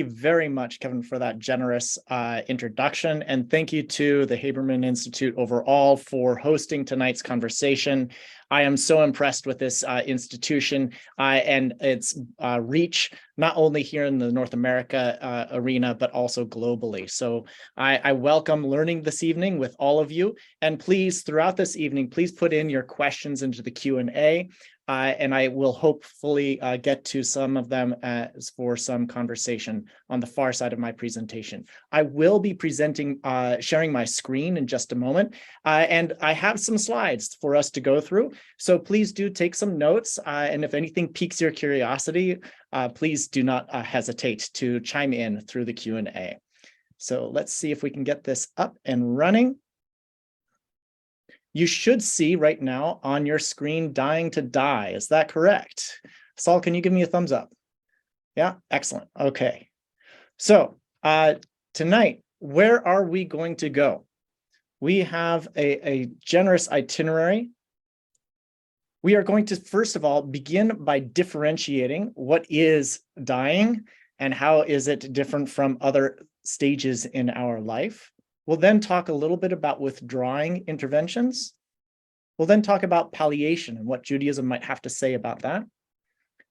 you very much, Kevin, for that generous introduction. And thank you to the Haberman Institute overall for hosting tonight's conversation. I am so impressed with this institution and its reach, not only here in the North America arena, but also globally. So I welcome learning this evening with all of you. And please, throughout this evening, please put in your questions into the Q&A. And I will hopefully get to some of them for some conversation on the far side of my presentation. I will be presenting, sharing my screen in just a moment, and I have some slides for us to go through. So please do take some notes, and if anything piques your curiosity, please do not hesitate to chime in through the Q&A. So let's see if we can get this up and running. You should see right now on your screen, dying to die. Is that correct? Saul, can you give me a thumbs up? Yeah, excellent. Okay. So tonight, where are we going to go? We have a generous itinerary. We are going to, first of all, begin by differentiating what is dying and how is it different from other stages in our life. We'll then talk a little bit about withdrawing interventions. We'll then talk about palliation and what Judaism might have to say about that.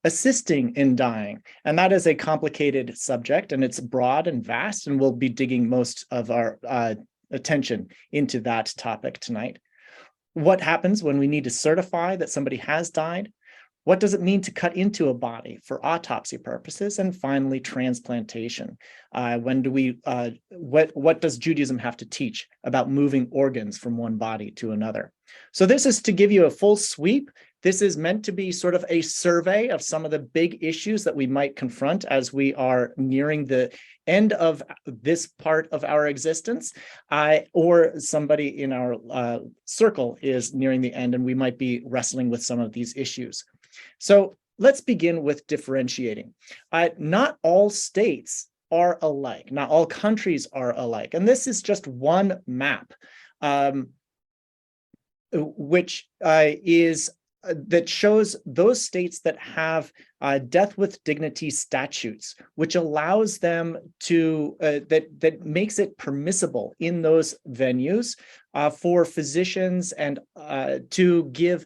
Assisting in dying, and that is a complicated subject, and it's broad and vast, and we'll be digging most of our attention into that topic tonight. What happens when we need to certify that somebody has died? What does it mean to cut into a body for autopsy purposes? And finally, transplantation. When do we? What does Judaism have to teach about moving organs from one body to another? So this is to give you a full sweep. This is meant to be sort of a survey of some of the big issues that we might confront as we are nearing the end of this part of our existence, or somebody in our circle is nearing the end, and we might be wrestling with some of these issues. So let's begin with differentiating. Not all states are alike. Not all countries are alike. And this is just one map, which that shows those states that have death with dignity statutes, which allows them to, that makes it permissible in those venues for physicians and to give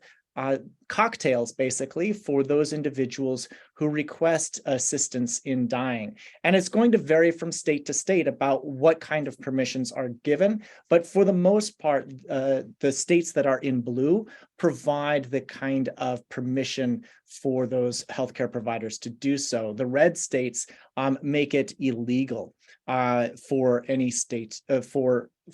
cocktails, basically, for those individuals who request assistance in dying. And it's going to vary from state to state about what kind of permissions are given. But for the most part, the states that are in blue provide the kind of permission for those healthcare providers to do so. The red states make it illegal for any state,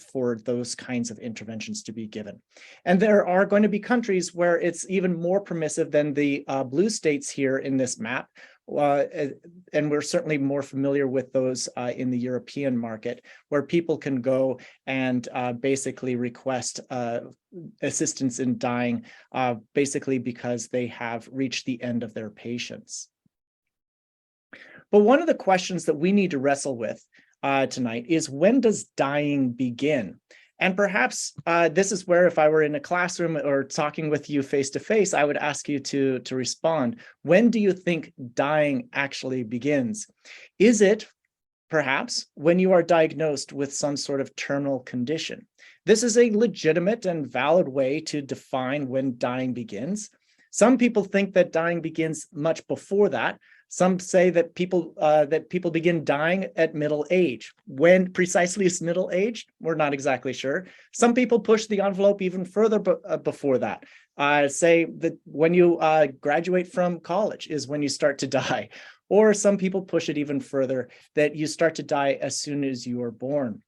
for those kinds of interventions to be given. And there are going to be countries where it's even more permissive than the blue states here in this map. And we're certainly more familiar with those in the European market, where people can go and basically request assistance in dying, basically because they have reached the end of their patience. But one of the questions that we need to wrestle with tonight is, when does dying begin? And perhaps this is where, if I were in a classroom or talking with you face to face, I would ask you to respond. When do you think dying actually begins? Is it perhaps when you are diagnosed with some sort of terminal condition? This is a legitimate and valid way to define when dying begins. Some people think that dying begins much before that. Some say that people begin dying at middle age. When precisely is middle age? We're not exactly sure. Some people push the envelope even further before that. Say that when you graduate from college is when you start to die. Or some people push it even further, that you start to die as soon as you are born.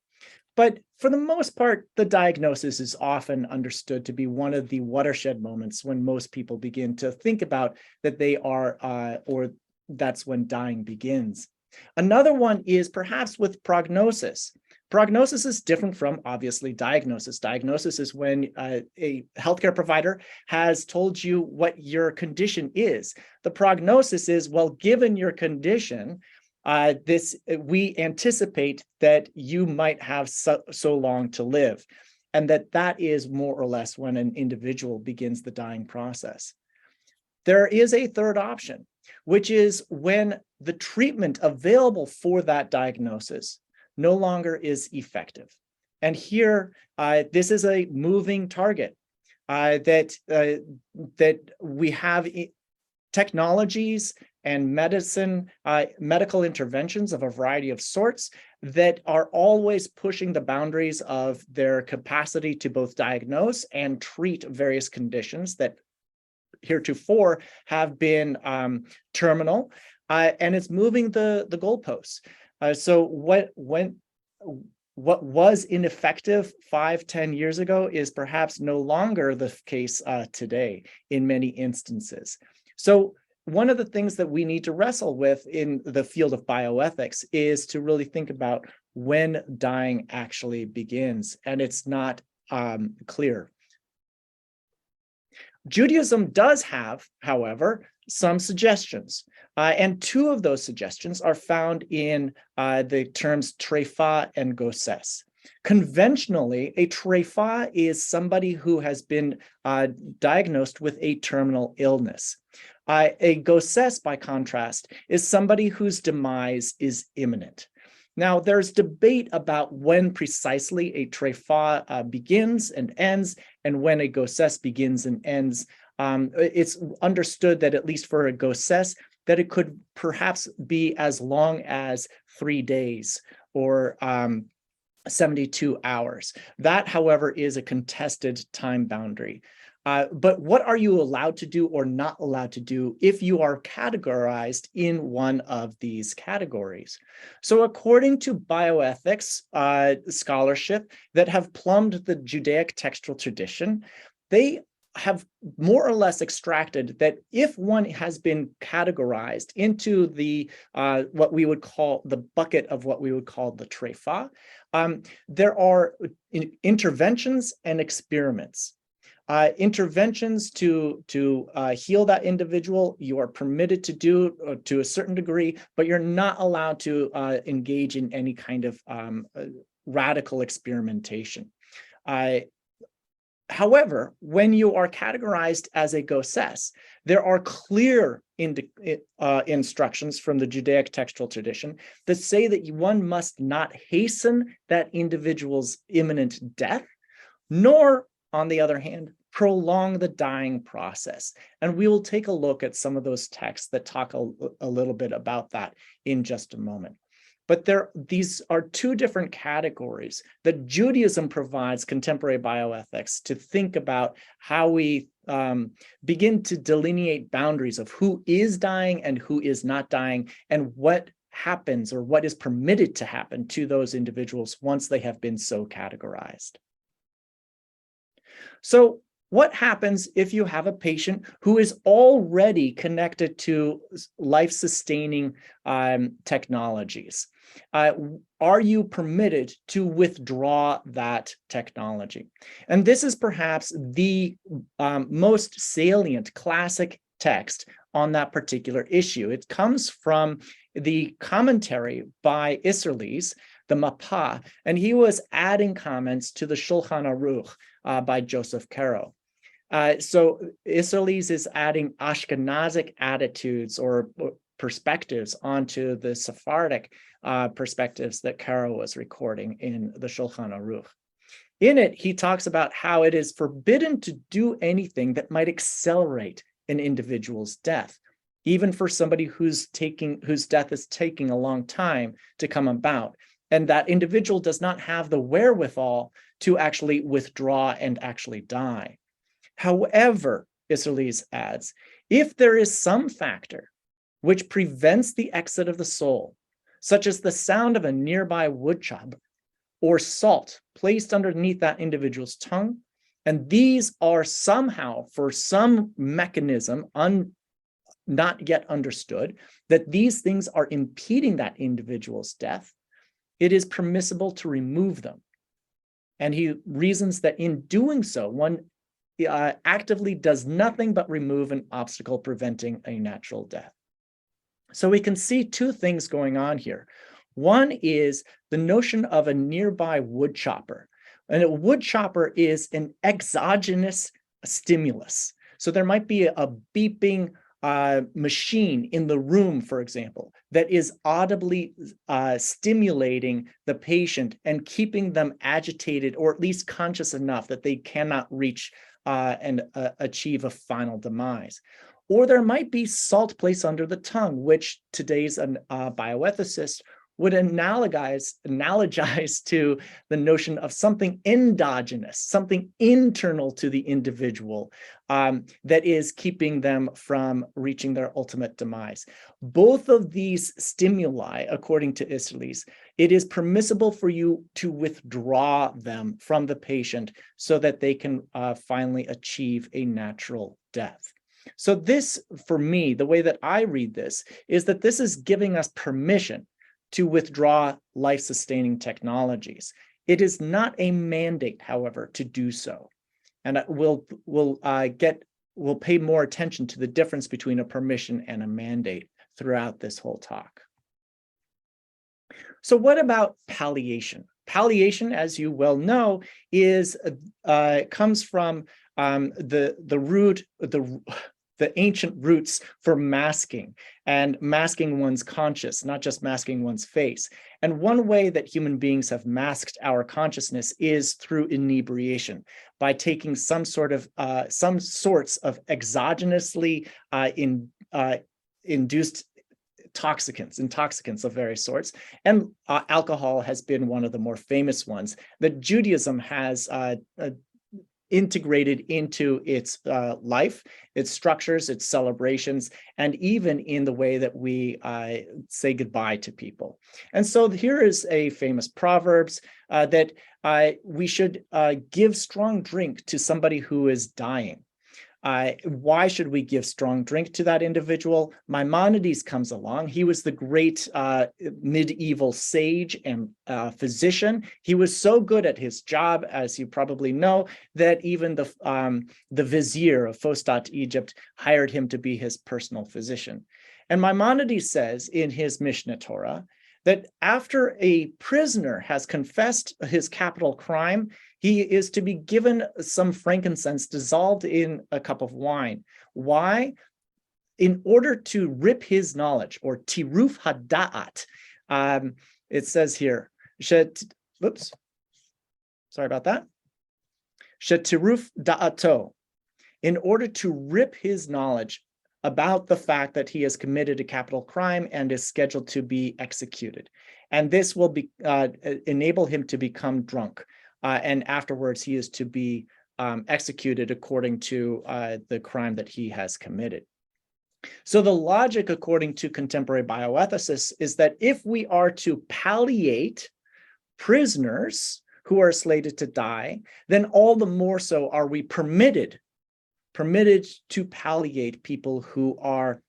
But for the most part, the diagnosis is often understood to be one of the watershed moments when most people begin to think about that they are, or that's when dying begins. Another one is perhaps with prognosis. Prognosis is different from, obviously, diagnosis. Diagnosis is when a healthcare provider has told you what your condition is. The prognosis is, well, given your condition, we anticipate that you might have so long to live, and that is more or less when an individual begins the dying process. There is a third option, which is when the treatment available for that diagnosis no longer is effective. And here, this is a moving target that we have technologies and medical interventions of a variety of sorts that are always pushing the boundaries of their capacity to both diagnose and treat various conditions that heretofore have been terminal, and it's moving the goalposts. So what was ineffective 5-10 years ago is perhaps no longer the case today in many instances. So one of the things that we need to wrestle with in the field of bioethics is to really think about when dying actually begins, and it's not clear. Judaism does have, however, some suggestions, and two of those suggestions are found in the terms Trefa and Gosses. Conventionally, a Trefa is somebody who has been diagnosed with a terminal illness. A Gosses, by contrast, is somebody whose demise is imminent. Now, there's debate about when precisely a Trefa begins and ends, and when a Gosses begins and ends. It's understood that, at least for a Gosses, that it could perhaps be as long as 3 days or 72 hours. That, however, is a contested time boundary. But what are you allowed to do or not allowed to do if you are categorized in one of these categories? So according to bioethics scholarship that have plumbed the Judaic textual tradition, they have more or less extracted that if one has been categorized into the what we would call the bucket of what we would call the Trefa, there are interventions and experiments. Interventions to heal that individual, you are permitted to do to a certain degree, but you're not allowed to engage in any kind of radical experimentation. However, when you are categorized as a Gosses, there are clear instructions from the Judaic textual tradition that say that one must not hasten that individual's imminent death, nor, on the other hand, prolong the dying process. And we will take a look at some of those texts that talk a little bit about that in just a moment. But these are two different categories that Judaism provides contemporary bioethics to think about how we begin to delineate boundaries of who is dying and who is not dying, and what happens or what is permitted to happen to those individuals once they have been so categorized. So what happens if you have a patient who is already connected to life-sustaining technologies? Are you permitted to withdraw that technology? And this is perhaps the most salient classic text on that particular issue. It comes from the commentary by Isserles, the Mapah, and he was adding comments to the Shulchan Aruch by Joseph Caro. So Isserles is adding Ashkenazic attitudes or perspectives onto the Sephardic perspectives that Caro was recording in the Shulchan Aruch. In it, he talks about how it is forbidden to do anything that might accelerate an individual's death, even for somebody whose death is taking a long time to come about, and that individual does not have the wherewithal to actually withdraw and actually die. However, Isserles adds, if there is some factor which prevents the exit of the soul, such as the sound of a nearby woodchopper or salt placed underneath that individual's tongue, and these are somehow, for some mechanism not yet understood, that these things are impeding that individual's death, it is permissible to remove them. And he reasons that in doing so, one actively does nothing but remove an obstacle preventing a natural death. So we can see two things going on here. One is the notion of a nearby woodchopper. And a woodchopper is an exogenous stimulus. So there might be a beeping machine in the room, for example, that is audibly stimulating the patient and keeping them agitated or at least conscious enough that they cannot reach and achieve a final demise. Or there might be salt placed under the tongue, which today's bioethicist would analogize to the notion of something endogenous, something internal to the individual that is keeping them from reaching their ultimate demise. Both of these stimuli, according to Isserles, it is permissible for you to withdraw them from the patient so that they can finally achieve a natural death. So this, for me, the way that I read this is that this is giving us permission to withdraw life-sustaining technologies. It is not a mandate, however, to do so. And we'll pay more attention to the difference between a permission and a mandate throughout this whole talk. So what about palliation? Palliation, as you well know, comes from the ancient roots for masking and masking one's conscious, not just masking one's face. And one way that human beings have masked our consciousness is through inebriation, by taking some sorts of exogenously induced intoxicants of various sorts. And alcohol has been one of the more famous ones that Judaism has integrated into its life, its structures, its celebrations, and even in the way that we say goodbye to people. And so here is a famous Proverbs that we should give strong drink to somebody who is dying. Why should we give strong drink to that individual? Maimonides comes along. He was the great medieval sage and physician. He was so good at his job, as you probably know, that even the vizier of Fostat, Egypt, hired him to be his personal physician. And Maimonides says in his Mishneh Torah that after a prisoner has confessed his capital crime, he is to be given some frankincense dissolved in a cup of wine. Why? In order to rip his knowledge, or tiruf hada'at. It says here, oops, sorry about that. Shetiruf da'ato. In order to rip his knowledge about the fact that he has committed a capital crime and is scheduled to be executed. And this will enable him to become drunk. And afterwards, he is to be executed according to the crime that he has committed. So the logic, according to contemporary bioethicists, is that if we are to palliate prisoners who are slated to die, then all the more so are we permitted to palliate people who are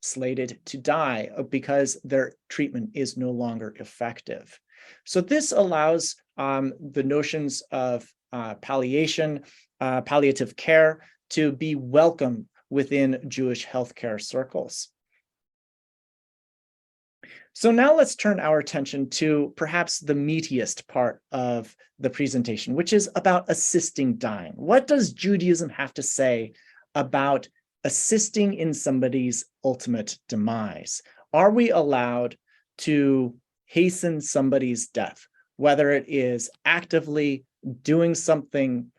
slated to die because their treatment is no longer effective. So this allows the notions of palliation, palliative care to be welcome within Jewish healthcare circles. So now let's turn our attention to perhaps the meatiest part of the presentation, which is about assisting dying. What does Judaism have to say about assisting in somebody's ultimate demise? Are we allowed to hasten somebody's death, whether it is actively doing something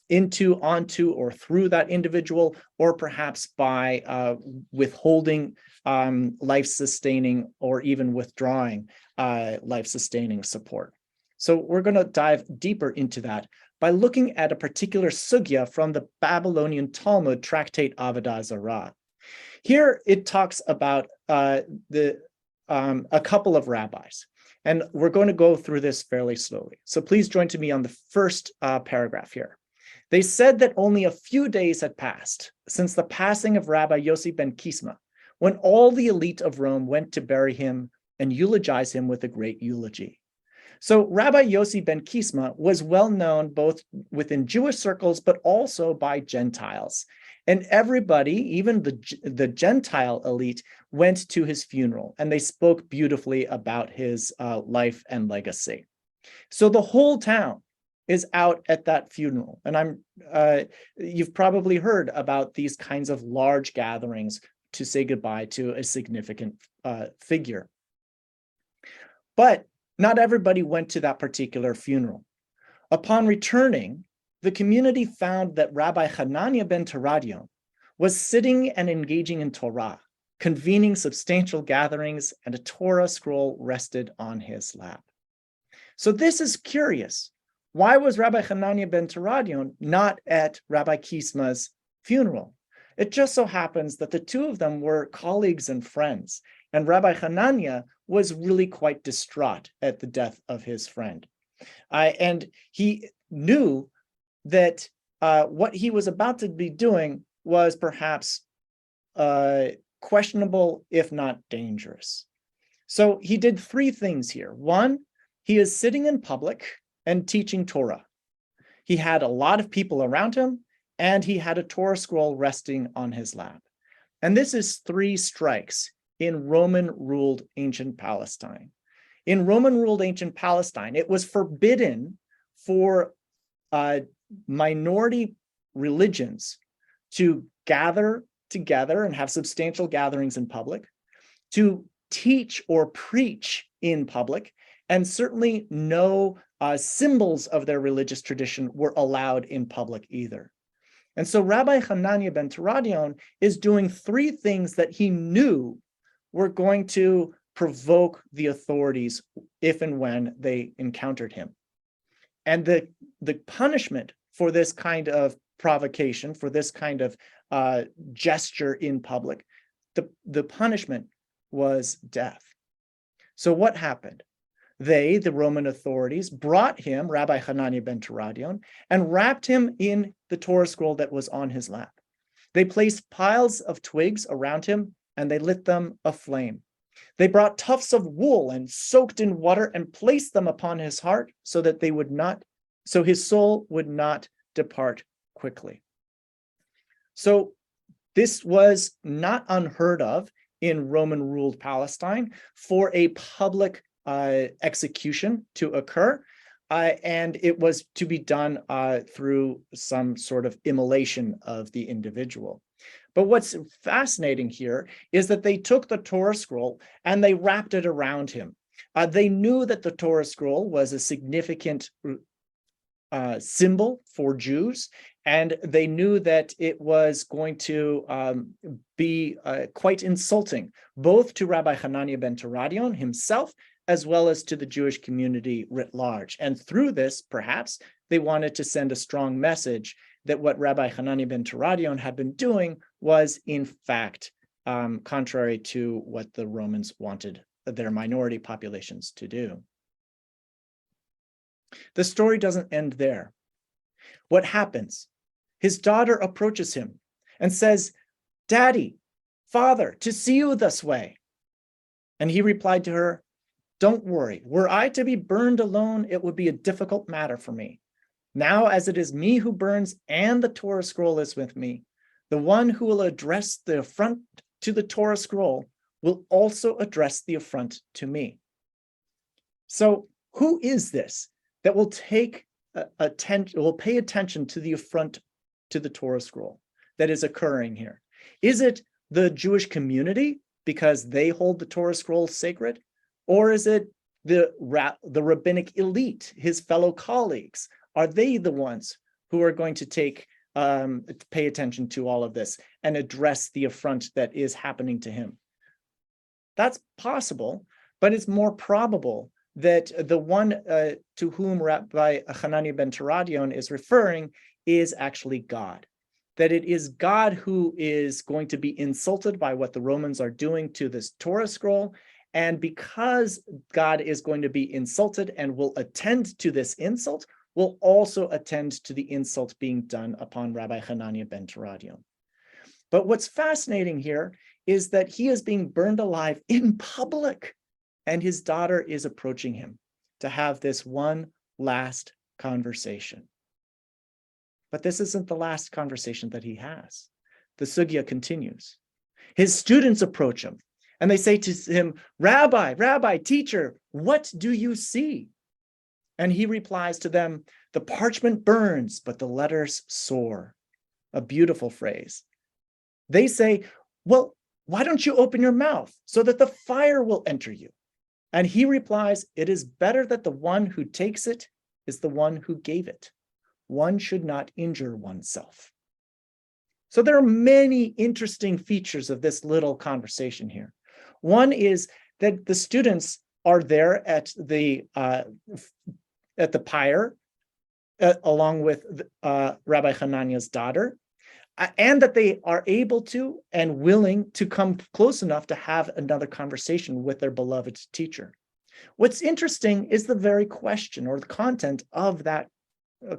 into, onto, or through that individual, or perhaps by withholding life-sustaining or even withdrawing life-sustaining support? So we're going to dive deeper into that by looking at a particular sugya from the Babylonian Talmud tractate Avodah Zarah. Here it talks about a couple of rabbis, and we're going to go through this fairly slowly. So please join to me on the first paragraph here. They said that only a few days had passed since the passing of Rabbi Yossi ben Kisma, when all the elite of Rome went to bury him and eulogize him with a great eulogy. So Rabbi Yossi ben Kisma was well known both within Jewish circles, but also by Gentiles. And everybody, even the Gentile elite, went to his funeral, and they spoke beautifully about his life and legacy. So the whole town is out at that funeral. And you've probably heard about these kinds of large gatherings to say goodbye to a significant figure. But not everybody went to that particular funeral. Upon returning, the community found that Rabbi Hanania Bentaradian was sitting and engaging in Torah, convening substantial gatherings, and a Torah scroll rested on his lap. So this is curious. Why was Rabbi Hanania Bentaradian not at Rabbi Kisma's funeral? It just so happens that the two of them were colleagues and friends, and Rabbi Hanania was really quite distraught at the death of his friend. And he knew that what he was about to be doing was perhaps questionable, if not dangerous. So he did three things here. One, he is sitting in public and teaching Torah. He had a lot of people around him, and he had a Torah scroll resting on his lap. And this is 3 strikes in Roman-ruled ancient Palestine. In Roman-ruled ancient Palestine, it was forbidden for minority religions to gather together and have substantial gatherings in public, to teach or preach in public, and certainly no symbols of their religious tradition were allowed in public either. And so Rabbi Hanania Bentaradian is doing 3 things that he knew were going to provoke the authorities if and when they encountered him. And the punishment for this kind of provocation, for this kind of gesture in public, the punishment was death. So what happened? They, the Roman authorities, brought him, Rabbi Hanania Bentaradian, and wrapped him in the Torah scroll that was on his lap. They placed piles of twigs around him, and they lit them aflame. They brought tufts of wool and soaked in water and placed them upon his heart so that so his soul would not depart quickly. So this was not unheard of in Roman-ruled Palestine for a public execution to occur, and it was to be done through some sort of immolation of the individual. But what's fascinating here is that they took the Torah scroll and they wrapped it around him. They knew that the Torah scroll was a significant symbol for Jews, and they knew that it was going to be quite insulting, both to Rabbi Hanania Bentaradian himself, as well as to the Jewish community writ large. And through this, perhaps, they wanted to send a strong message that what Rabbi Hanania Bentaradian had been doing was, in fact, contrary to what the Romans wanted their minority populations to do. The story doesn't end there. What happens? His daughter approaches him and says, "Daddy, Father, to see you this way." And he replied to her, "Don't worry. Were I to be burned alone, it would be a difficult matter for me. Now, as it is me who burns and the Torah scroll is with me, the one who will address the affront to the Torah scroll will also address the affront to me." So who is this that will will pay attention to the affront to the Torah scroll that is occurring here? Is it the Jewish community because they hold the Torah scroll sacred? Or is it the rabbinic elite, his fellow colleagues? Are they the ones who are going to pay attention to all of this and address the affront that is happening to him? That's possible, but it's more probable that the one to whom Rabbi Hanania Bentaradian is referring is actually God. That it is God who is going to be insulted by what the Romans are doing to this Torah scroll. And because God is going to be insulted and will attend to this insult, will also attend to the insult being done upon Rabbi Hanania Bentaradian. But what's fascinating here is that he is being burned alive in public, and his daughter is approaching him to have this one last conversation. But this isn't the last conversation that he has. The sugya continues. His students approach him, and they say to him, "Rabbi, teacher, what do you see?" And he replies to them, the parchment burns, but the letters soar. A beautiful phrase. They say, well, why don't you open your mouth so that the fire will enter you? And he replies, it is better that the one who takes it is the one who gave it. One should not injure oneself. So there are many interesting features of this little conversation here. One is that the students are there at the pyre, along with Rabbi Hananiah's daughter, and that they are able to and willing to come close enough to have another conversation with their beloved teacher. What's interesting is the very question or the content of that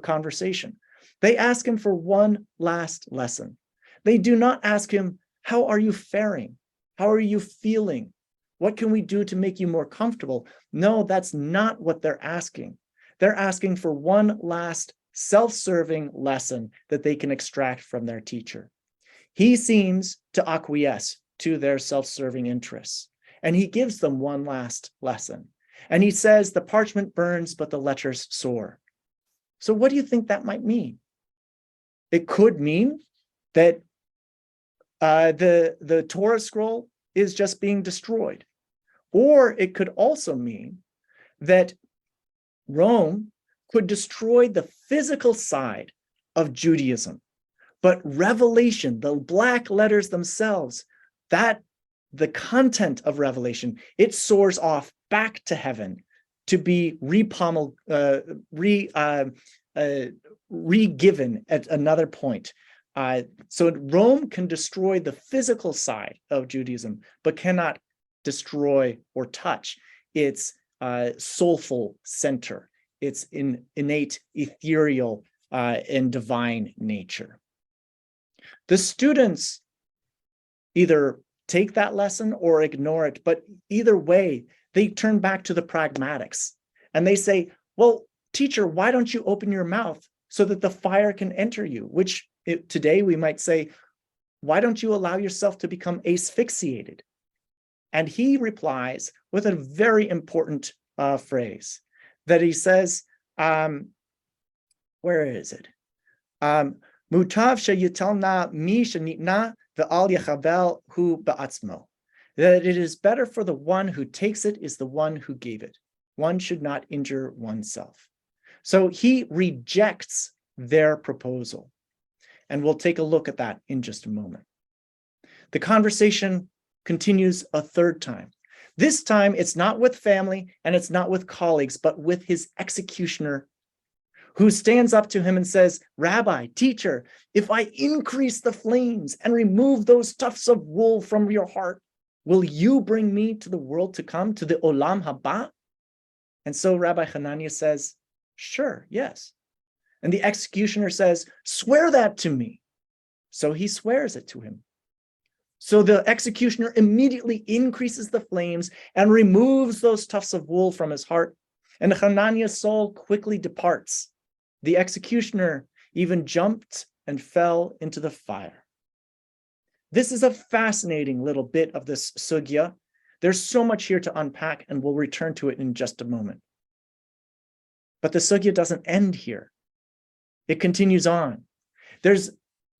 conversation. They ask him for one last lesson. They do not ask him, how are you faring? How are you feeling? What can we do to make you more comfortable? No, that's not what they're asking. They're asking for one last self-serving lesson that they can extract from their teacher. He seems to acquiesce to their self-serving interests, and he gives them one last lesson. And he says, the parchment burns, but the letters soar. So what do you think that might mean? It could mean that the Torah scroll is just being destroyed. Or it could also mean that Rome could destroy the physical side of Judaism, but revelation, the black letters themselves, that the content of revelation, it soars off back to heaven to be re-given at another point. So Rome can destroy the physical side of Judaism, but cannot destroy or touch its soulful center, its innate, ethereal, and divine nature. The students either take that lesson or ignore it, but either way, they turn back to the pragmatics and they say, well, teacher, why don't you open your mouth so that the fire can enter you? Which today we might say, why don't you allow yourself to become asphyxiated? And he replies with a very important phrase that he says, where is it? Mutav sheyitalna mi shenitna ve'al yachabel hu ba'atzmo. That it is better for the one who takes it is the one who gave it. One should not injure oneself. So he rejects their proposal. And we'll take a look at that in just a moment. The conversation continues a third time. This time, it's not with family and it's not with colleagues, but with his executioner, who stands up to him and says, Rabbi, teacher, if I increase the flames and remove those tufts of wool from your heart, will you bring me to the world to come, to the olam haba? And so Rabbi Hananiah says, sure, yes. And the executioner says, swear that to me. So he swears it to him. So the executioner immediately increases the flames and removes those tufts of wool from his heart. And Hananiah's soul quickly departs. The executioner even jumped and fell into the fire. This is a fascinating little bit of this sugya. There's so much here to unpack, and we'll return to it in just a moment. But the sugya doesn't end here. It continues on. There's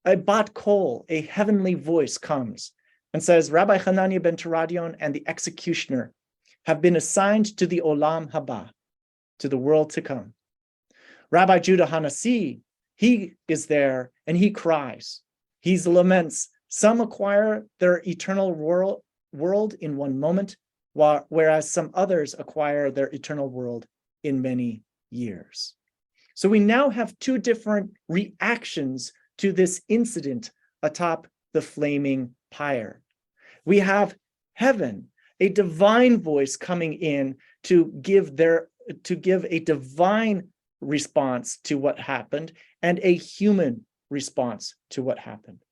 a bat kol, a heavenly voice comes and says, Rabbi Hananiah Bentaradian and the executioner have been assigned to the olam haba, to the world to come. Rabbi Judah Hanasi, he is there and he cries. He laments. Some acquire their eternal world in one moment, whereas some others acquire their eternal world in many years. So we now have two different reactions to this incident atop the flaming pyre. We have heaven, a divine voice coming in to give a divine response to what happened and a human response to what happened.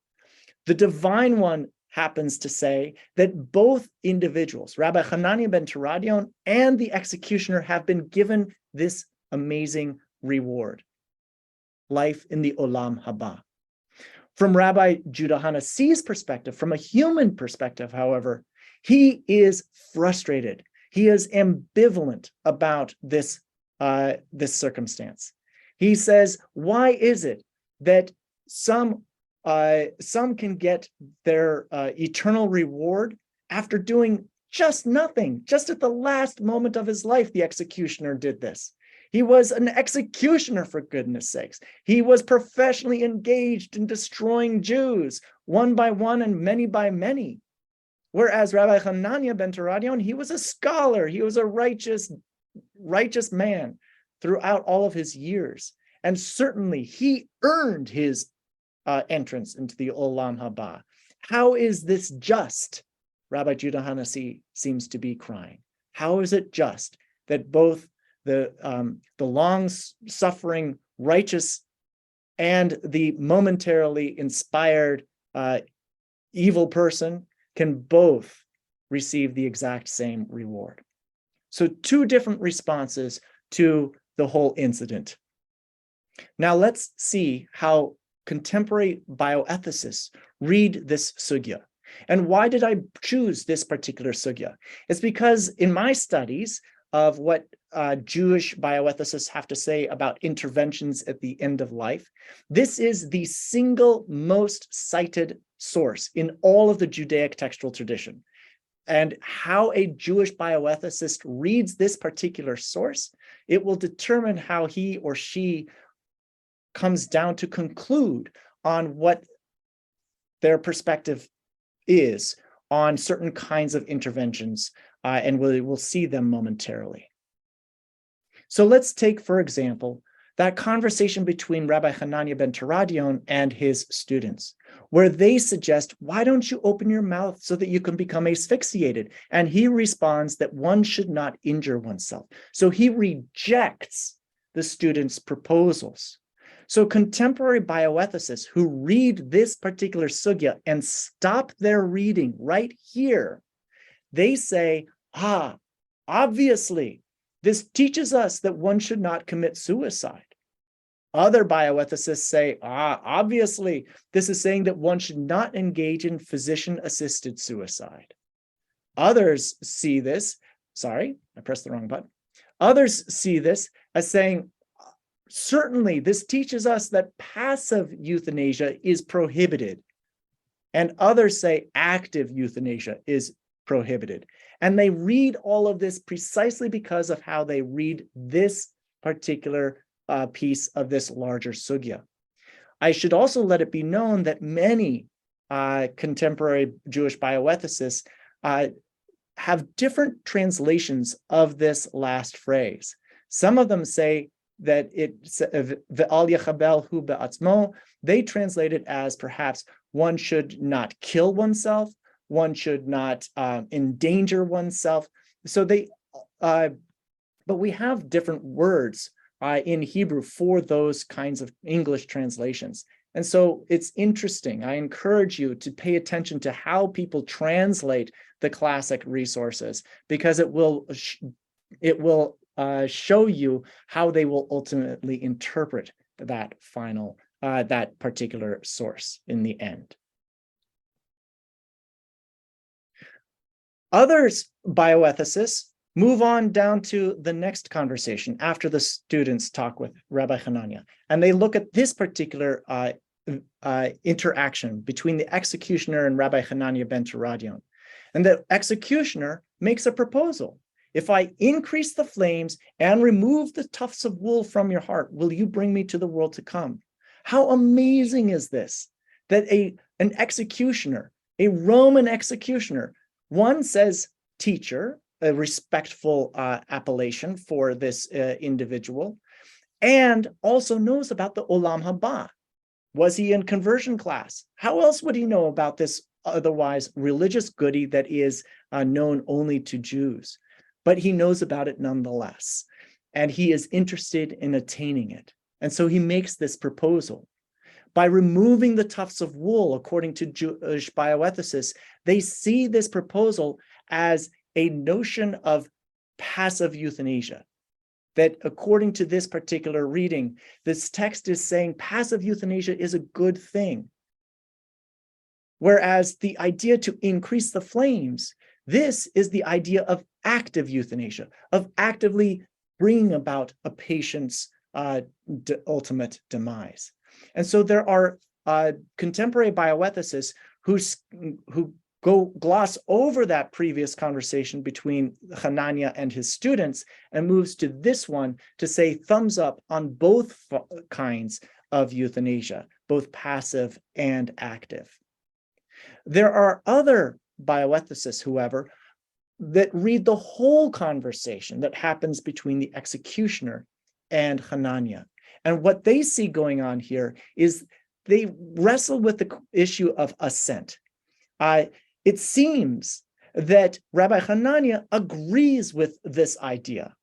The divine one happens to say that both individuals, Rabbi Hananiah Bentaradian and the executioner, have been given this amazing reward, life in the olam haba. From Rabbi Judah Hanasi's perspective, from a human perspective, however, he is frustrated. He is ambivalent about this this circumstance. He says, why is it that some can get their eternal reward after doing just nothing? Just at the last moment of his life, the executioner did this. He was an executioner, for goodness sakes. He was professionally engaged in destroying Jews, one by one and many by many. Whereas Rabbi Hanania Bentaradian, he was a scholar. He was a righteous man throughout all of his years. And certainly he earned his entrance into the Olam Haba. How is this just? Rabbi Judah Hanassi seems to be crying. How is it just that both the long-suffering righteous and the momentarily inspired evil person can both receive the exact same reward? So two different responses to the whole incident. Now let's see how contemporary bioethicists read this sugya. And why did I choose this particular sugya? It's because in my studies of what Jewish bioethicists have to say about interventions at the end of life, this is the single most cited source in all of the Judaic textual tradition. And how a Jewish bioethicist reads this particular source, it will determine how he or she comes down to conclude on what their perspective is on certain kinds of interventions, and we'll see them momentarily. So let's take, for example, that conversation between Rabbi Hanania Bentaradian and his students, where they suggest, why don't you open your mouth so that you can become asphyxiated? And he responds that one should not injure oneself. So he rejects the students' proposals. So contemporary bioethicists who read this particular sugya and stop their reading right here, they say, obviously, this teaches us that one should not commit suicide. Other bioethicists say, obviously, this is saying that one should not engage in physician-assisted suicide. Others see this, sorry, I pressed the wrong button. Others see this as saying, certainly, this teaches us that passive euthanasia is prohibited. And others say active euthanasia is prohibited. And they read all of this precisely because of how they read this particular piece of this larger sugya. I should also let it be known that many contemporary Jewish bioethicists have different translations of this last phrase. Some of them say that it's ve'al yachabel hu be'atzmo. They translate it as perhaps one should not kill oneself, one should not endanger oneself. So but we have different words in Hebrew for those kinds of English translations. And so it's interesting. I encourage you to pay attention to how people translate the classic resources, because it will show you how they will ultimately interpret that that particular source in the end. Others bioethicists move on down to the next conversation after the students talk with Rabbi Hanania, and they look at this particular interaction between the executioner and Rabbi Hanania Bentaradian. And the executioner makes a proposal. If I increase the flames and remove the tufts of wool from your heart, will you bring me to the world to come? How amazing is this? That an executioner, a Roman executioner, one says teacher, a respectful appellation for this individual, and also knows about the Olam Haba. Was he in conversion class? How else would he know about this otherwise religious goody that is known only to Jews? But he knows about it nonetheless, and he is interested in attaining it. And so he makes this proposal. By removing the tufts of wool, according to Jewish bioethicists, they see this proposal as a notion of passive euthanasia. That according to this particular reading, this text is saying passive euthanasia is a good thing. Whereas the idea to increase the flames, this is the idea of active euthanasia, of actively bringing about a patient's ultimate demise. And so there are contemporary bioethicists who gloss over that previous conversation between Hanania and his students and moves to this one to say thumbs up on both kinds of euthanasia, both passive and active. There are other bioethicists, however, that read the whole conversation that happens between the executioner and Hanania. And what they see going on here is they wrestle with the issue of assent. It seems that Rabbi Hanania agrees with this idea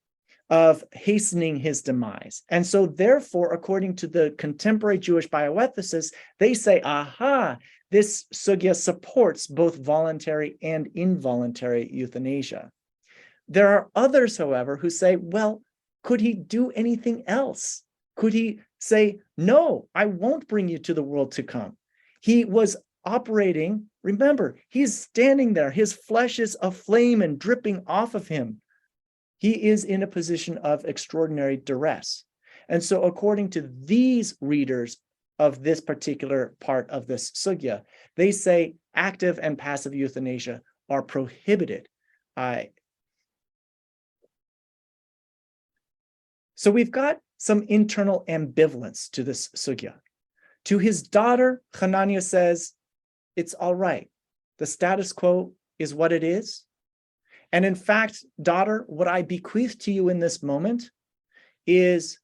of hastening his demise. And so therefore, according to the contemporary Jewish bioethicists, they say, aha, this sugya supports both voluntary and involuntary euthanasia. There are others, however, who say, well, could he do anything else? Could he say, no, I won't bring you to the world to come? He was operating, remember, he's standing there, his flesh is aflame and dripping off of him. He is in a position of extraordinary duress. And so according to these readers of this particular part of this sugya, they say active and passive euthanasia are prohibited. So we've got some internal ambivalence to this sugya. To his daughter, Hanania says, it's all right. The status quo is what it is. And in fact, daughter, what I bequeath to you in this moment is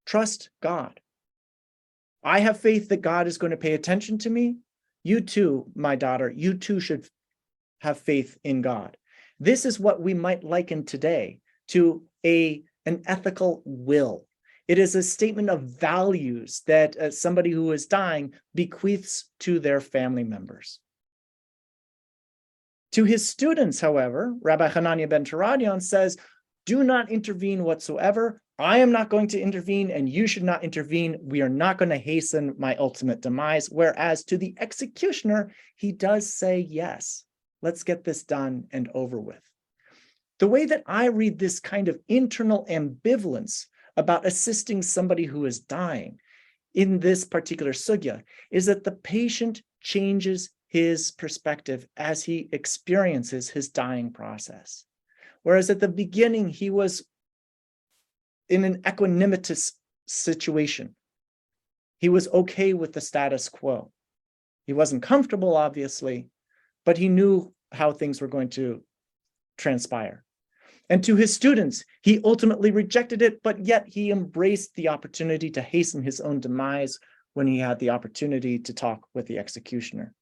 trust God. I have faith that God is going to pay attention to me. You too, my daughter, you too should have faith in God. This is what we might liken today to an ethical will. It is a statement of values that somebody who is dying bequeaths to their family members. To his students, however, Rabbi Hanania Bentaradian says, do not intervene whatsoever. I am not going to intervene and you should not intervene. We are not going to hasten my ultimate demise. Whereas to the executioner, he does say, yes, let's get this done and over with. The way that I read this kind of internal ambivalence about assisting somebody who is dying in this particular sugya is that the patient changes his perspective as he experiences his dying process. Whereas at the beginning, he was in an equanimitous situation. He was okay with the status quo. He wasn't comfortable, obviously, but he knew how things were going to transpire. And to his students, he ultimately rejected it, but yet he embraced the opportunity to hasten his own demise when he had the opportunity to talk with the executioner.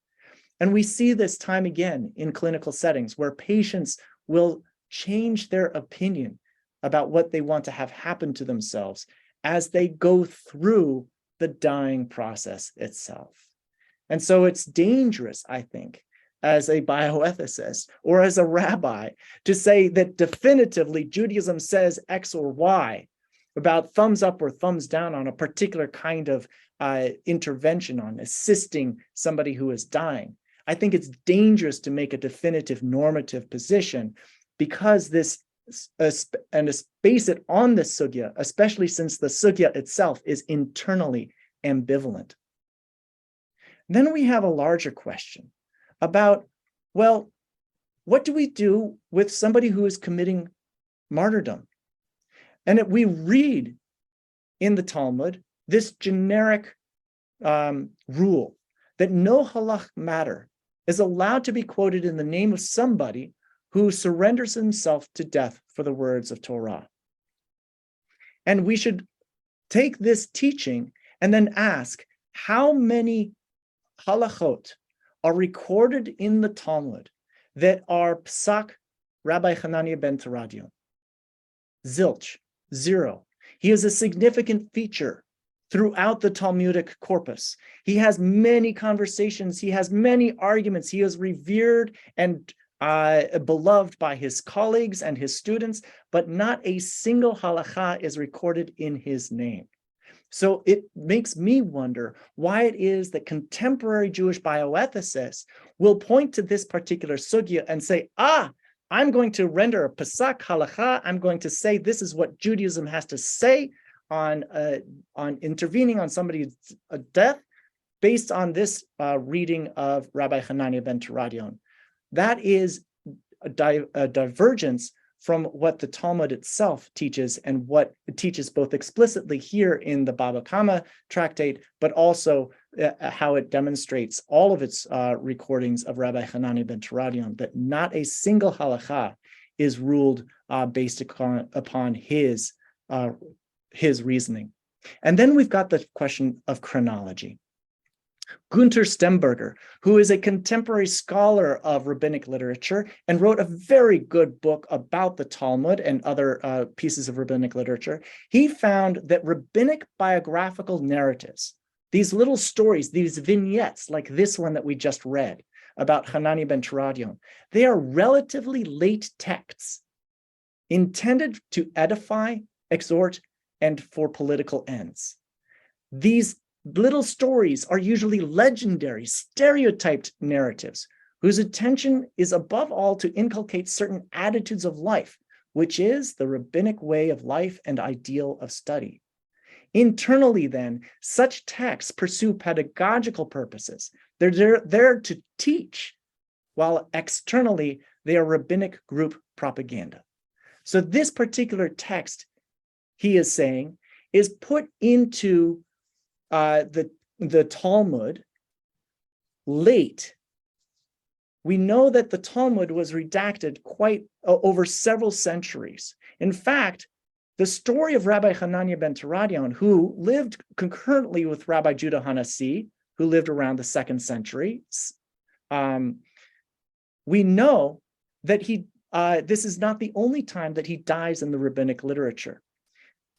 And we see this time again in clinical settings where patients will change their opinion about what they want to have happen to themselves as they go through the dying process itself. And so it's dangerous, I think, as a bioethicist or as a rabbi to say that definitively Judaism says X or Y about thumbs up or thumbs down on a particular kind of intervention on assisting somebody who is dying. I think it's dangerous to make a definitive normative position because this and base it on the sugya, especially since the sugya itself is internally ambivalent. Then we have a larger question about, well, what do we do with somebody who is committing martyrdom? And we read in the Talmud this generic rule that no halach matter is allowed to be quoted in the name of somebody who surrenders himself to death for the words of Torah. And we should take this teaching and then ask, how many halachot are recorded in the Talmud that are psak Rabbi Hanania Bentaradian? Zilch, zero. He is a significant feature throughout the Talmudic corpus. He has many conversations, he has many arguments, he is revered and beloved by his colleagues and his students, but not a single halacha is recorded in his name. So it makes me wonder why it is that contemporary Jewish bioethicists will point to this particular sugya and say, I I'm going to render a pasak halacha. I'm going to say this is what Judaism has to say on intervening on somebody's death based on this reading of Rabbi Hanania Bentaradian. That is a divergence from what the Talmud itself teaches and what it teaches both explicitly here in the Baba Kama tractate, but also how it demonstrates all of its recordings of Rabbi Hanania Bentaradian, that not a single halacha is ruled based upon his reasoning. And then we've got the question of chronology. Gunther Stemberger, who is a contemporary scholar of rabbinic literature and wrote a very good book about the Talmud and other pieces of rabbinic literature, he found that rabbinic biographical narratives, these little stories, these vignettes like this one that we just read about Hanania Bentaradian, they are relatively late texts intended to edify, exhort, and for political ends. These little stories are usually legendary, stereotyped narratives whose intention is above all to inculcate certain attitudes of life, which is the rabbinic way of life and ideal of study. Internally, then, such texts pursue pedagogical purposes. They're there to teach, while externally, they are rabbinic group propaganda. So this particular text, he is saying, is put into the Talmud late. We know that the Talmud was redacted quite over several centuries. In fact, the story of Rabbi Hanania Bentaradian, who lived concurrently with Rabbi Judah Hanassi, who lived around the 2nd century, we know that this is not the only time that he dies in the rabbinic literature.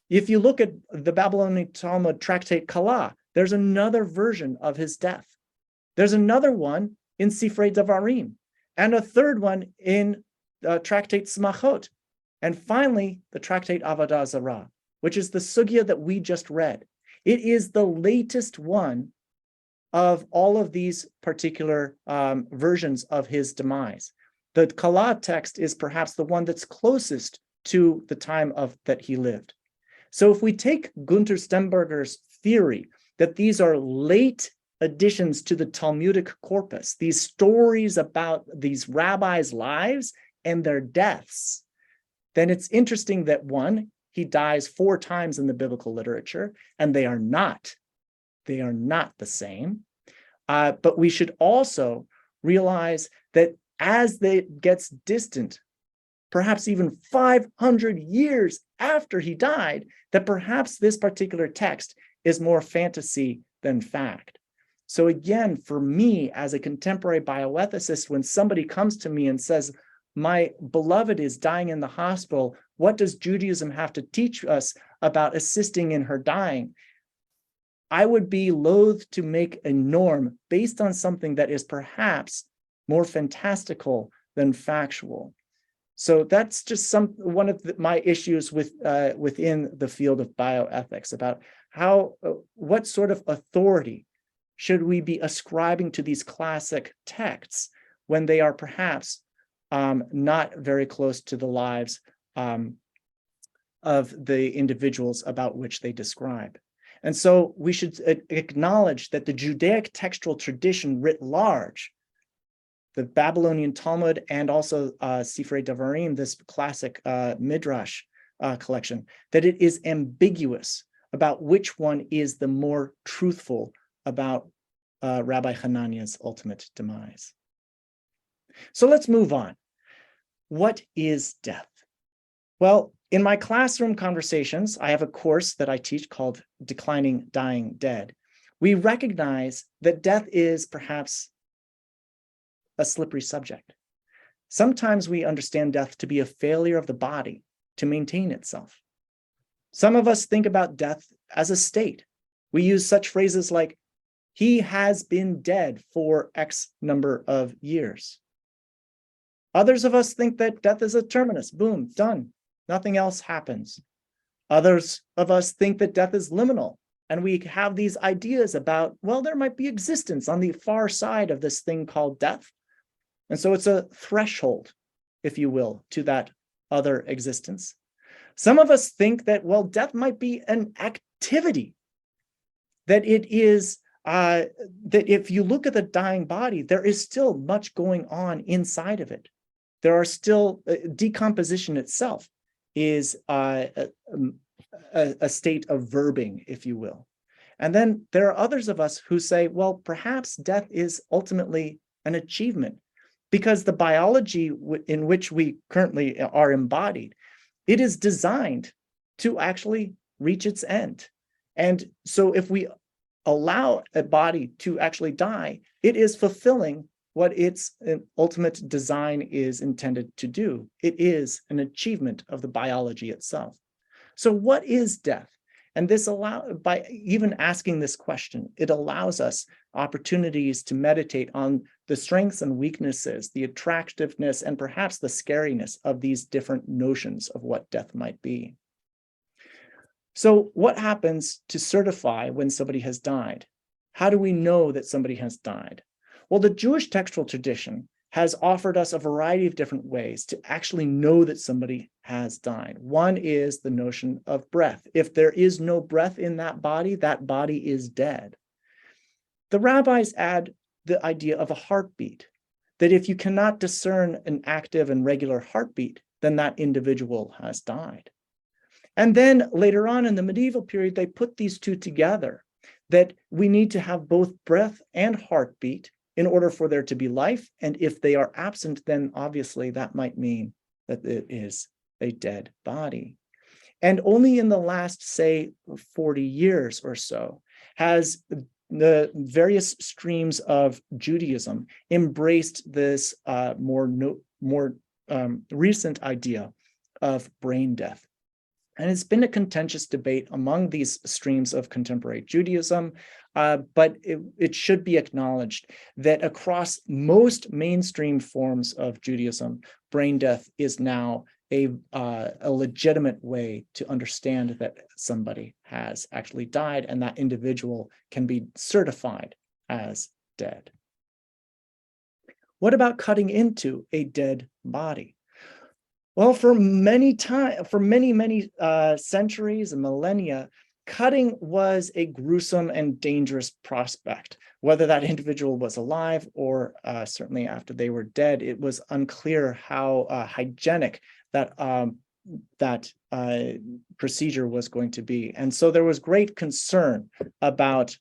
If you look at the Babylonian Talmud tractate Kala, there's another version of his death. There's another one in Sifrei Devarim, and a third one in tractate Smachot. And finally, the tractate Avodah Zarah, which is the sugya that we just read. It is the latest one of all of these particular versions of his demise. The Kala text is perhaps the one that's closest to the time that he lived. So if we take Gunther Stemberger's theory that these are late additions to the Talmudic corpus, these stories about these rabbis' lives and their deaths, then it's interesting that one, he dies 4 times in the biblical literature, and they are not the same. But we should also realize that as it gets distant, perhaps even 500 years after he died, that perhaps this particular text is more fantasy than fact. So again, for me, as a contemporary bioethicist, when somebody comes to me and says, my beloved is dying in the hospital, what does Judaism have to teach us about assisting in her dying? I would be loath to make a norm based on something that is perhaps more fantastical than factual. So that's just one of my issues within the field of bioethics, about what sort of authority should we be ascribing to these classic texts when they are perhaps not very close to the lives of the individuals about which they describe. And so we should acknowledge that the Judaic textual tradition writ large, the Babylonian Talmud and also Sifrei Devarim, this classic Midrash collection, that it is ambiguous about which one is the more truthful about Rabbi Hanania's ultimate demise. So let's move on. What is death? Well, in my classroom conversations, I have a course that I teach called Declining, Dying, Dead. We recognize that death is perhaps a slippery subject. Sometimes we understand death to be a failure of the body to maintain itself. Some of us think about death as a state. We use such phrases like, he has been dead for X number of years. Others of us think that death is a terminus, boom, done, nothing else happens. Others of us think that death is liminal, and we have these ideas about, well, there might be existence on the far side of this thing called death. And so it's a threshold. if you will, to that other existence. Some of us think that, well, death might be an activity, that it is, that if you look at the dying body, there is still much going on inside of it. There are still, decomposition itself is a state of verbing, if you will. And then there are others of us who say, well, perhaps death is ultimately an achievement, because the biology in which we currently are embodied, it is designed to actually reach its end. And so if we allow a body to actually die, it is fulfilling what its ultimate design is intended to do. It is an achievement of the biology itself. So what is death? And this by even asking this question, it allows us opportunities to meditate on the strengths and weaknesses, the attractiveness, and perhaps the scariness of these different notions of what death might be. So what happens to certify when somebody has died? How do we know that somebody has died? Well, the Jewish textual tradition has offered us a variety of different ways to actually know that somebody has died. One is the notion of breath. If there is no breath in that body is dead. The rabbis add the idea of a heartbeat, that if you cannot discern an active and regular heartbeat, then that individual has died. And then later on in the medieval period, they put these two together, that we need to have both breath and heartbeat in order for there to be life. And if they are absent, then obviously that might mean that it is a dead body. And only in the last, say, 40 years or so has the various streams of Judaism embraced this more recent idea of brain death. And it's been a contentious debate among these streams of contemporary Judaism, but it should be acknowledged that across most mainstream forms of Judaism, brain death is now a legitimate way to understand that somebody has actually died, and that individual can be certified as dead. What about cutting into a dead body? Well, for many centuries and millennia, cutting was a gruesome and dangerous prospect. Whether that individual was alive or certainly after they were dead, it was unclear how hygienic that procedure was going to be. And so there was great concern about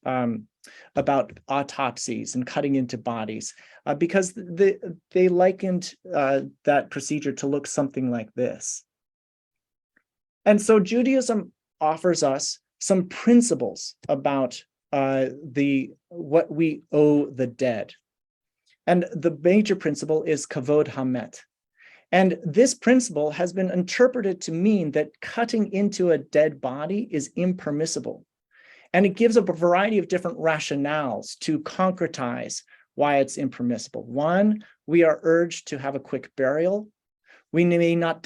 autopsies and cutting into bodies, because they likened that procedure to look something like this. And so Judaism offers us some principles about what we owe the dead. And the major principle is kavod hamet. And this principle has been interpreted to mean that cutting into a dead body is impermissible. And it gives a variety of different rationales to concretize why it's impermissible. One, we are urged to have a quick burial. We may not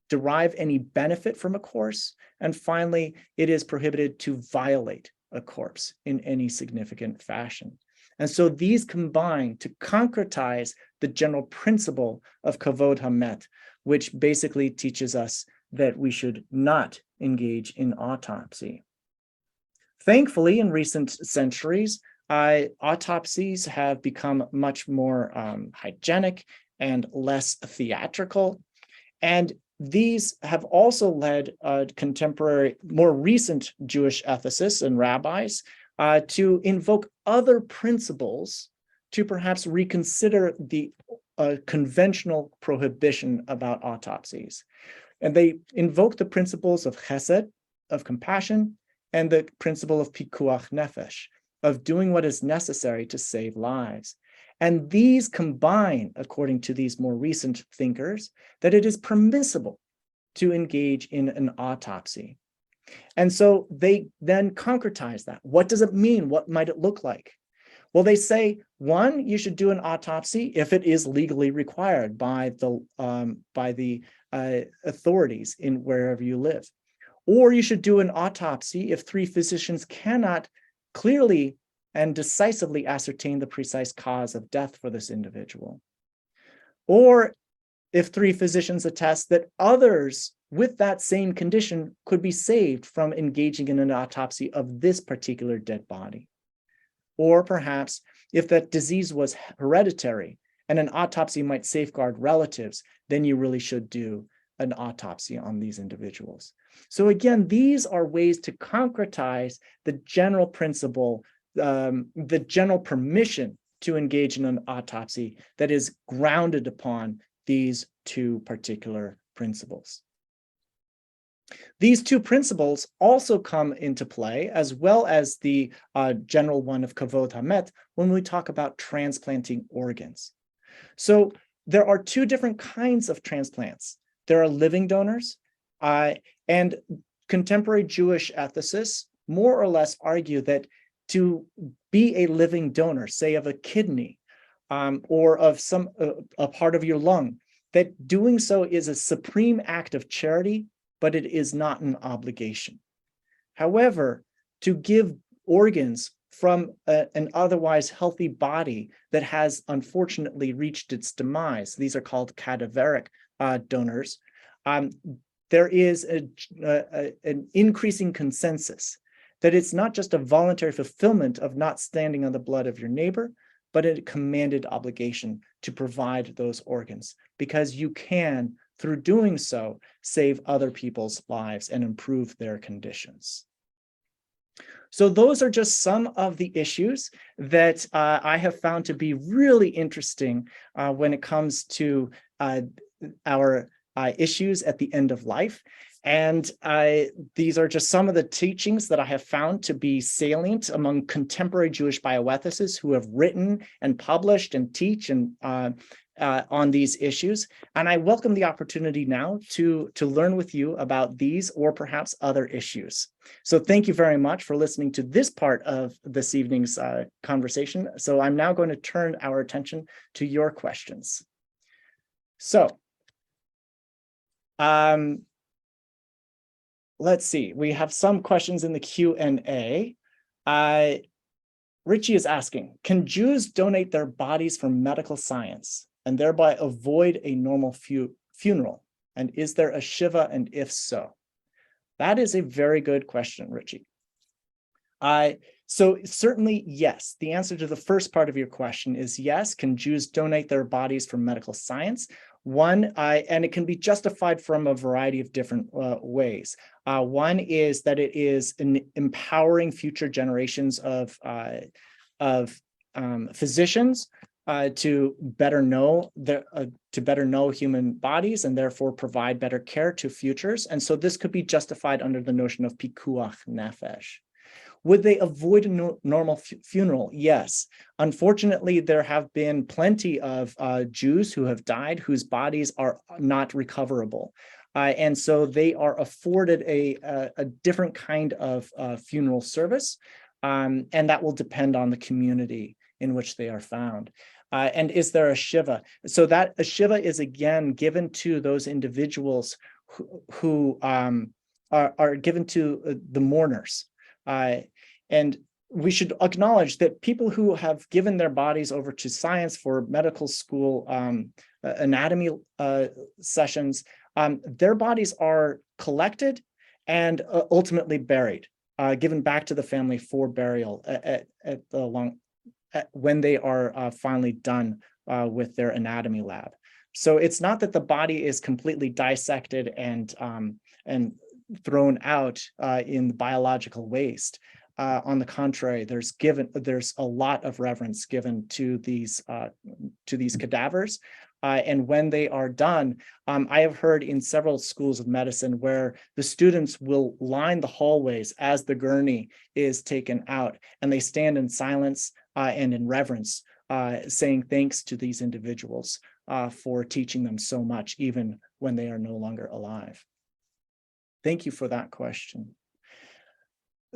derive any benefit from a corpse. And finally, it is prohibited to violate a corpse in any significant fashion. And so these combine to concretize the general principle of kavod hamet, which basically teaches us that we should not engage in autopsy. Thankfully, in recent centuries, autopsies have become much more hygienic and less theatrical. And these have also led contemporary, more recent Jewish ethicists and rabbis to invoke other principles to perhaps reconsider the conventional prohibition about autopsies. And they invoke the principles of chesed, of compassion, and the principle of pikuach nefesh, of doing what is necessary to save lives. And these combine, according to these more recent thinkers, that it is permissible to engage in an autopsy. And so they then concretize that. What does it mean? What might it look like? Well, they say, one, you should do an autopsy if it is legally required by the authorities in wherever you live. Or you should do an autopsy if 3 physicians cannot clearly and decisively ascertain the precise cause of death for this individual. Or if 3 physicians attest that others with that same condition could be saved from engaging in an autopsy of this particular dead body. Or perhaps if that disease was hereditary and an autopsy might safeguard relatives, then you really should do an autopsy on these individuals. So again, these are ways to concretize the general principle, the general permission to engage in an autopsy that is grounded upon these 2 particular principles. These 2 principles also come into play, as well as the general one of kavod hamet, when we talk about transplanting organs. So there are 2 different kinds of transplants. There are living donors, and contemporary Jewish ethicists more or less argue that to be a living donor, say of a kidney or of a part of your lung, that doing so is a supreme act of charity, but it is not an obligation. However, to give organs from an otherwise healthy body that has unfortunately reached its demise, these are called cadaveric donors, there is an increasing consensus that it's not just a voluntary fulfillment of not standing on the blood of your neighbor, but a commanded obligation to provide those organs, because you can, through doing so, save other people's lives and improve their conditions. So those are just some of the issues that I have found to be really interesting when it comes to our issues at the end of life. And these are just some of the teachings that I have found to be salient among contemporary Jewish bioethicists who have written and published and teach and on these issues. And I welcome the opportunity now to learn with you about these or perhaps other issues. So thank you very much for listening to this part of this evening's conversation. So I'm now going to turn our attention to your questions. So let's see, we have some questions in the Q&A. Richie is asking, can Jews donate their bodies for medical science and thereby avoid a normal funeral? And is there a Shiva, and if so? That is a very good question, Richie. So certainly, yes. The answer to the first part of your question is yes. Can Jews donate their bodies for medical science? One, and it can be justified from a variety of different ways. One is that it is empowering future generations of physicians to better know human bodies and therefore provide better care to futures. And so this could be justified under the notion of pikuach nefesh. Would they avoid a normal funeral? Yes. Unfortunately, there have been plenty of Jews who have died whose bodies are not recoverable. And so they are afforded a different kind of funeral service, and that will depend on the community in which they are found. And is there a Shiva? So that a Shiva is again given to those individuals who are given to the mourners. And we should acknowledge that people who have given their bodies over to science for medical school anatomy sessions, their bodies are collected and ultimately buried, given back to the family for burial when they are finally done with their anatomy lab. So it's not that the body is completely dissected and thrown out in the biological waste. On the contrary, there's a lot of reverence given to these cadavers, and when they are done, I have heard in several schools of medicine where the students will line the hallways as the gurney is taken out, and they stand in silence and in reverence, saying thanks to these individuals for teaching them so much, even when they are no longer alive. Thank you for that question.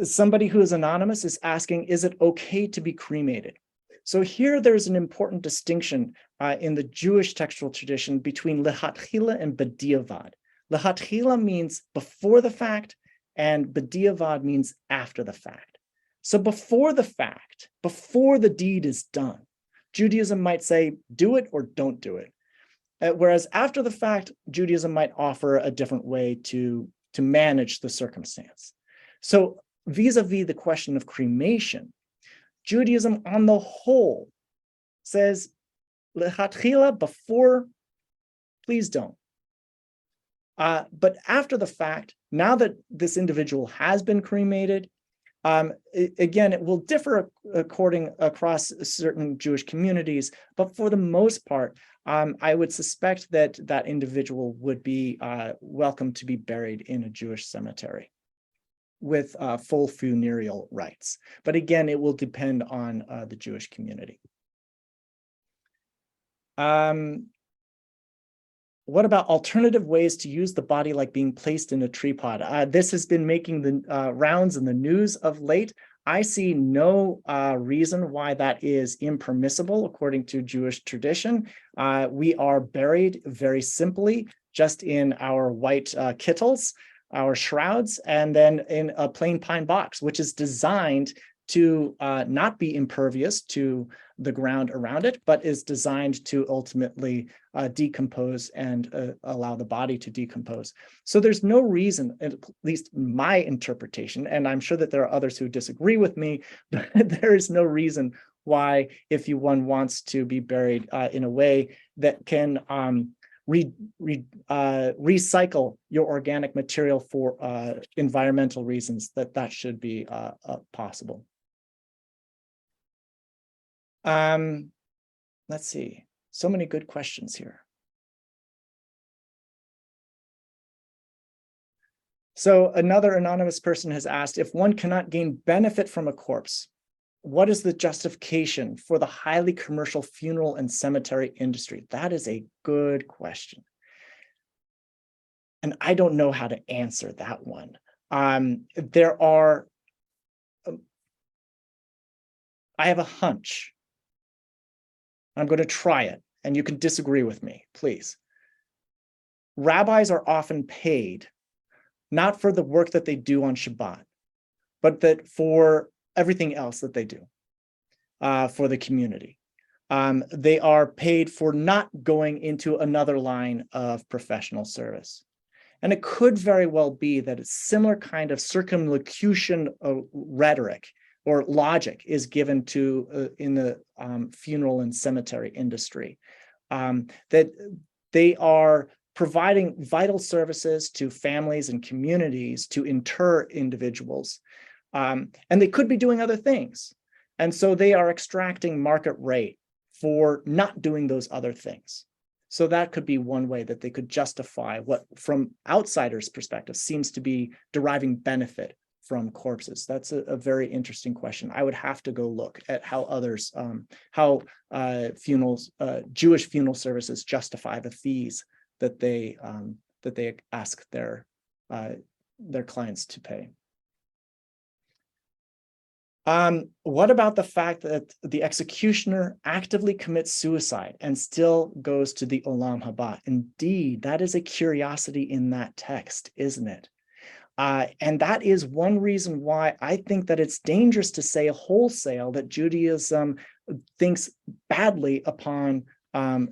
Somebody who is anonymous is asking, is it okay to be cremated? So here there's an important distinction in the Jewish textual tradition between lechatchila and b'diavad. Lechatchila means before the fact, and b'diavad means after the fact. So before the fact, before the deed is done, Judaism might say, do it or don't do it. Whereas after the fact, Judaism might offer a different way to manage the circumstance. So vis-a-vis the question of cremation, Judaism on the whole says, lechatchila, before, please don't. But after the fact, now that this individual has been cremated, again, it will differ across certain Jewish communities, but for the most part, I would suspect that that individual would be welcome to be buried in a Jewish cemetery with full funereal rites. But again, it will depend on the Jewish community. What about alternative ways to use the body, like being placed in a tree pod? This has been making the rounds in the news of late. I see no reason why that is impermissible according to Jewish tradition. We are buried very simply, just in our white kittles, our shrouds, and then in a plain pine box, which is designed to not be impervious to the ground around it, but is designed to ultimately decompose and allow the body to decompose. So there's no reason, at least my interpretation, and I'm sure that there are others who disagree with me, but there is no reason why, if one wants to be buried in a way that can recycle your organic material for environmental reasons, that should be possible. Let's see. So many good questions here. So another anonymous person has asked, if one cannot gain benefit from a corpse, what is the justification for the highly commercial funeral and cemetery industry? That is a good question. And I don't know how to answer that one. I have a hunch. I'm going to try it, and you can disagree with me, please. Rabbis are often paid not for the work that they do on Shabbat, but that for everything else that they do for the community. They are paid for not going into another line of professional service. And it could very well be that a similar kind of circumlocution rhetoric or logic is given to in the funeral and cemetery industry, that they are providing vital services to families and communities to inter individuals, and they could be doing other things, and so they are extracting market rate for not doing those other things. So that could be one way that they could justify what, from outsiders' perspective, seems to be deriving benefit from corpses. That's a very interesting question. I would have to go look at how others, funerals, Jewish funeral services justify the fees that they ask their clients to pay. What about the fact that the executioner actively commits suicide and still goes to the Olam Haba? Indeed, that is a curiosity in that text, isn't it? And that is one reason why I think that it's dangerous to say wholesale that Judaism thinks badly upon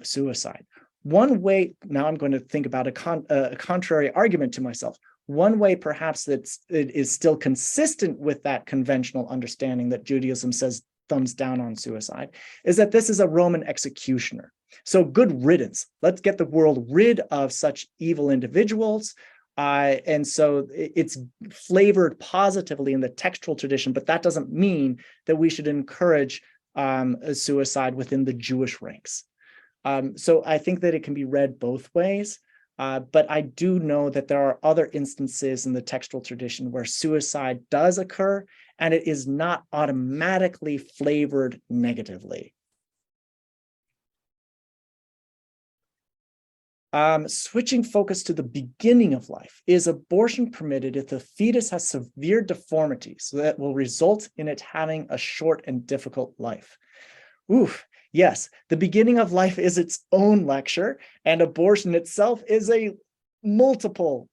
suicide. One way, now I'm going to think about a contrary argument to myself. One way perhaps it is still consistent with that conventional understanding that Judaism says thumbs down on suicide is that this is a Roman executioner. So good riddance. Let's get the world rid of such evil individuals. And so it's flavored positively in the textual tradition, but that doesn't mean that we should encourage suicide within the Jewish ranks. So I think that it can be read both ways, but I do know that there are other instances in the textual tradition where suicide does occur, and it is not automatically flavored negatively. Switching focus to the beginning of life, is abortion permitted if the fetus has severe deformities that will result in it having a short and difficult life? Oof, yes, the beginning of life is its own lecture, and abortion itself is a multiple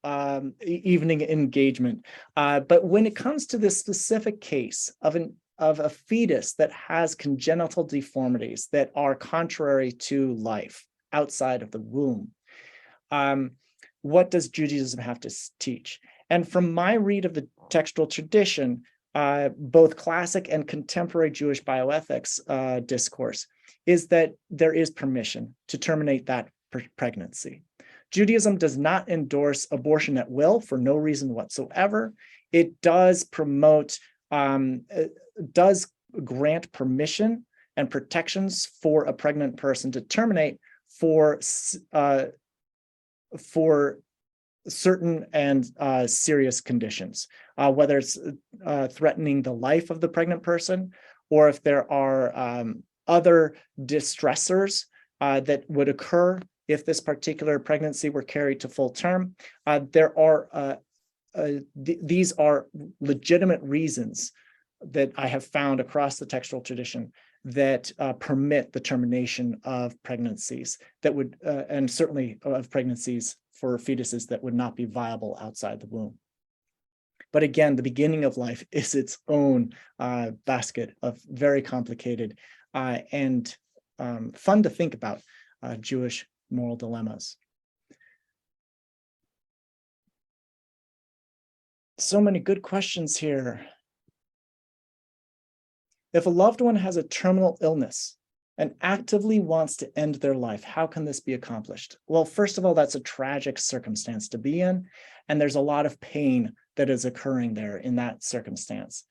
evening engagement. But when it comes to this specific case of a fetus that has congenital deformities that are contrary to life, outside of the womb. What does Judaism have to teach? And from my read of the textual tradition, both classic and contemporary Jewish bioethics discourse is that there is permission to terminate that pregnancy. Judaism does not endorse abortion at will for no reason whatsoever. It does promote, does grant permission and protections for a pregnant person to terminate for certain and serious conditions, whether it's threatening the life of the pregnant person, or if there are other distressors that would occur if this particular pregnancy were carried to full term. These are legitimate reasons that I have found across the textual tradition that permit the termination of pregnancies that would, and certainly of pregnancies for fetuses that would not be viable outside the womb. But again, the beginning of life is its own basket of very complicated and fun to think about Jewish moral dilemmas. So many good questions here. If a loved one has a terminal illness and actively wants to end their life, how can this be accomplished? Well, first of all, that's a tragic circumstance to be in, and there's a lot of pain that is occurring there in that circumstance.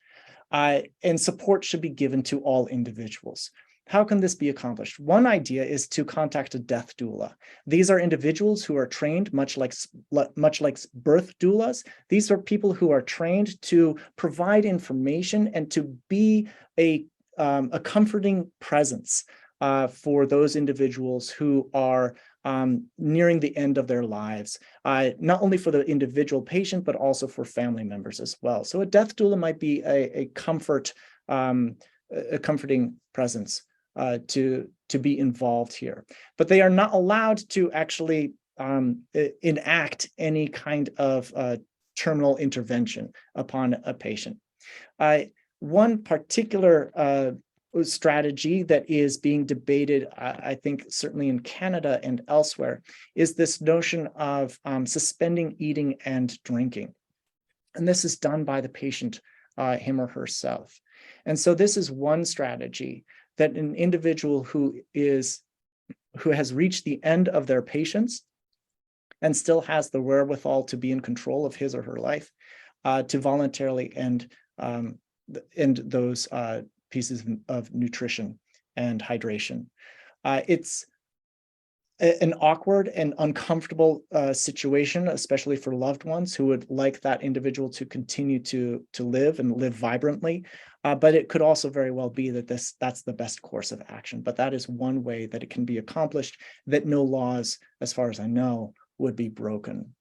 And support should be given to all individuals. How can this be accomplished? One idea is to contact a death doula. These are individuals who are trained, much like birth doulas. These are people who are trained to provide information and to be a comforting presence for those individuals who are nearing the end of their lives, not only for the individual patient, but also for family members as well. So a death doula might be a comforting presence to be involved here. But they are not allowed to actually enact any kind of terminal intervention upon a patient. One particular strategy that is being debated, I think certainly in Canada and elsewhere, is this notion of suspending eating and drinking. And this is done by the patient, him or herself. And so this is one strategy that an individual who has reached the end of their patience and still has the wherewithal to be in control of his or her life, to voluntarily end those pieces of nutrition and hydration. It's an awkward and uncomfortable situation, especially for loved ones who would like that individual to continue to live and live vibrantly. But it could also very well be that that's the best course of action. But that is one way that it can be accomplished, that no laws, as far as I know, would be broken.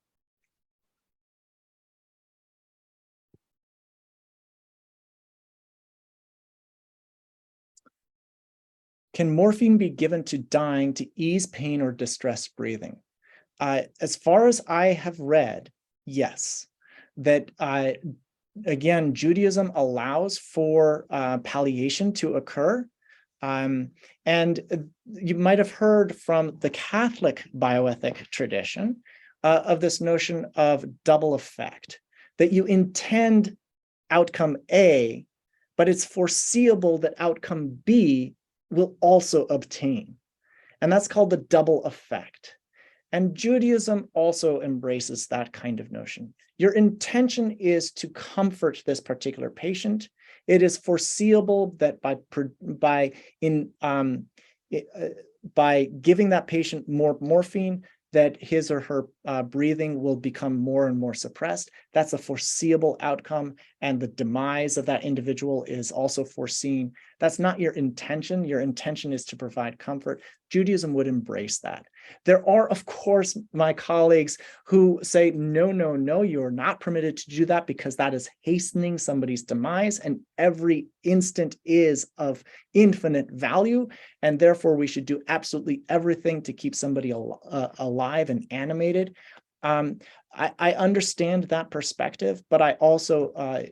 Can morphine be given to dying to ease pain or distress breathing? As far as I have read, yes. That, again, Judaism allows for palliation to occur. And you might have heard from the Catholic bioethic tradition of this notion of double effect, that you intend outcome A, but it's foreseeable that outcome B will also obtain. And that's called the double effect. And Judaism also embraces that kind of notion. Your intention is to comfort this particular patient. It is foreseeable that by giving that patient more morphine, that his or her breathing will become more and more suppressed. That's a foreseeable outcome, and the demise of that individual is also foreseen. That's not your intention. Your intention is to provide comfort. Judaism would embrace that. There are, of course, my colleagues who say, no, no, no, you're not permitted to do that because that is hastening somebody's demise, and every instant is of infinite value, and therefore we should do absolutely everything to keep somebody alive and animated. I understand that perspective, but I also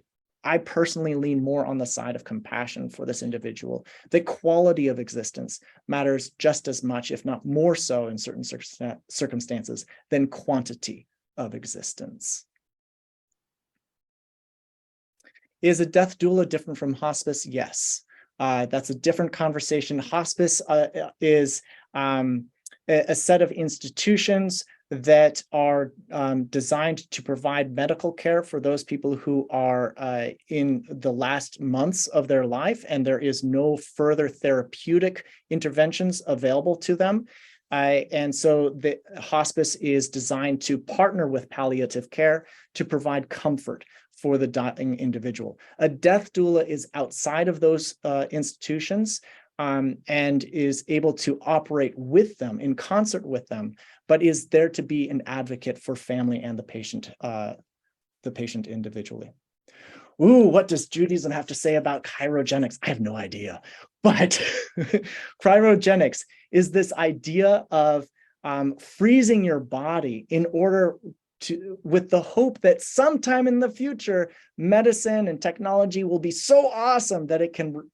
I personally lean more on the side of compassion for this individual. The quality of existence matters just as much, if not more so in certain circumstances, than quantity of existence. Is a death doula different from hospice? Yes. That's a different conversation. Hospice is a set of institutions that are designed to provide medical care for those people who are in the last months of their life, and there is no further therapeutic interventions available to them. And so the hospice is designed to partner with palliative care to provide comfort for the dying individual. A death doula is outside of those institutions and is able to operate with them, in concert with them, but is there to be an advocate for family and the patient individually. Ooh, what does Judaism have to say about cryogenics? I have no idea. But cryogenics is this idea of freezing your body in order to, with the hope that sometime in the future, medicine and technology will be so awesome that it can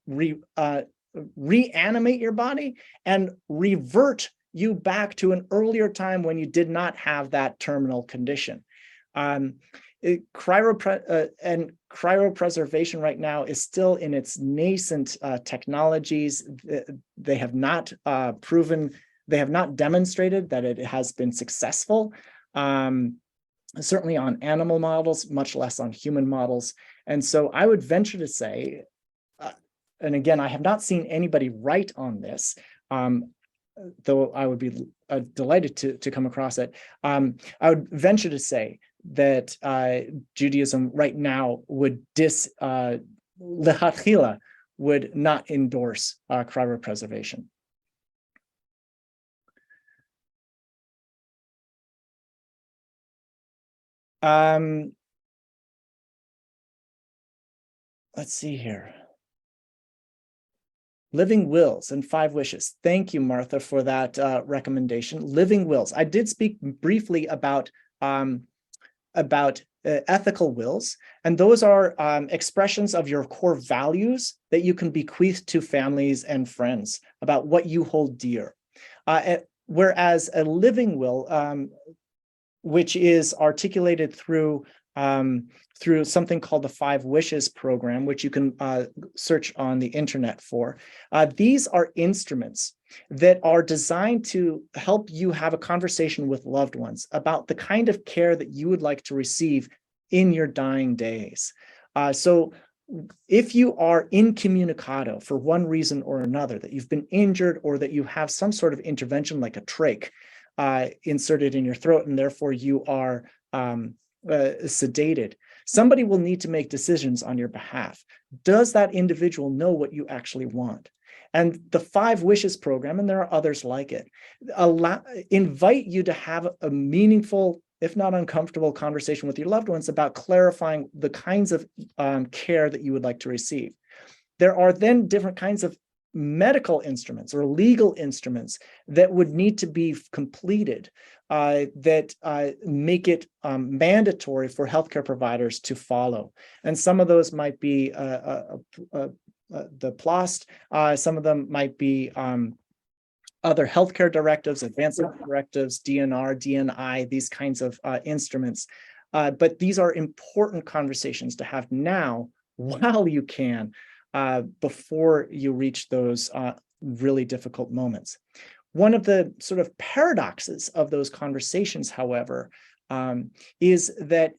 reanimate your body and revert you back to an earlier time when you did not have that terminal condition. Cryopreservation right now is still in its nascent technologies. They have not demonstrated that it has been successful, certainly on animal models, much less on human models. And so I would venture to say, and again, I have not seen anybody write on this, though I would be delighted to come across it. I would venture to say that Judaism right now would lechatchila would not endorse cryopreservation. Let's see here. Living wills and 5 wishes. Thank you, Martha, for that recommendation. Living wills. I did speak briefly about ethical wills, and those are expressions of your core values that you can bequeath to families and friends about what you hold dear. Whereas a living will, which is articulated through something called the 5 Wishes program, which you can search on the internet for. These are instruments that are designed to help you have a conversation with loved ones about the kind of care that you would like to receive in your dying days. So if you are incommunicado for one reason or another, that you've been injured or that you have some sort of intervention like a trach inserted in your throat, and therefore you are sedated, somebody will need to make decisions on your behalf. Does that individual know what you actually want? And the 5 Wishes program, and there are others like it, invite you to have a meaningful, if not uncomfortable, conversation with your loved ones about clarifying the kinds of care that you would like to receive. There are then different kinds of medical instruments or legal instruments that would need to be completed that make it mandatory for healthcare providers to follow. And some of those might be the PLOST, some of them might be other healthcare directives, advancement directives, DNR, DNI, these kinds of instruments. But these are important conversations to have now while you can, before you reach those really difficult moments. One of the sort of paradoxes of those conversations, however, is that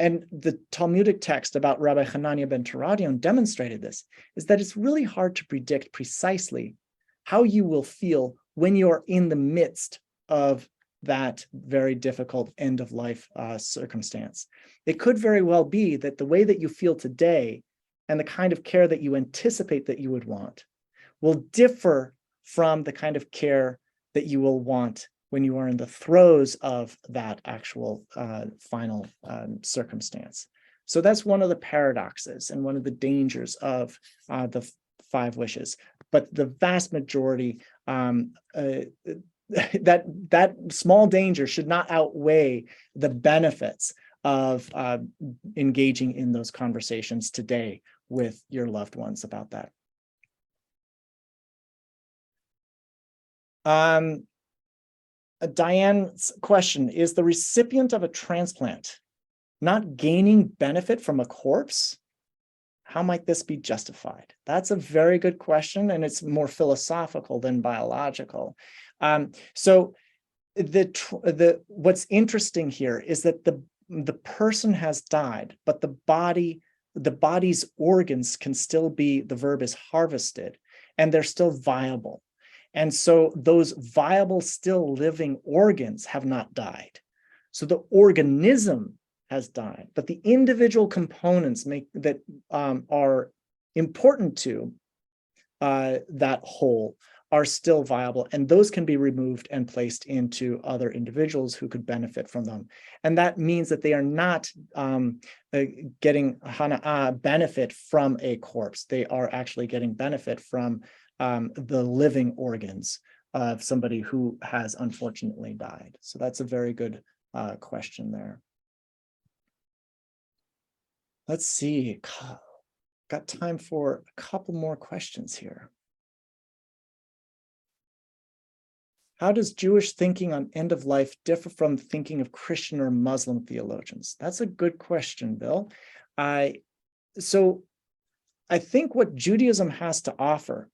and the Talmudic text about Rabbi Hanania Bentaradian demonstrated this, is that it's really hard to predict precisely how you will feel when you're in the midst of that very difficult end-of-life circumstance. It could very well be that the way that you feel today and the kind of care that you anticipate that you would want will differ from the kind of care that you will want when you are in the throes of that actual final circumstance. So that's one of the paradoxes and one of the dangers of the 5 Wishes. But the vast majority, that small danger should not outweigh the benefits of engaging in those conversations today with your loved ones about that. Diane's question, is the recipient of a transplant not gaining benefit from a corpse? How might this be justified? That's a very good question, and it's more philosophical than biological. So what's interesting here is that the person has died, but the body's organs can still be, the verb is harvested, and they're still viable. And so those viable, still living organs have not died. So the organism has died, but the individual components that are important to that whole are still viable, and those can be removed and placed into other individuals who could benefit from them. And that means that they are not getting benefit from a corpse. They are actually getting benefit from the living organs of somebody who has unfortunately died. So that's a very good question there. Let's see, got time for a couple more questions here. How does Jewish thinking on end of life differ from thinking of Christian or Muslim theologians? That's a good question, Bill. So I think what Judaism has to offer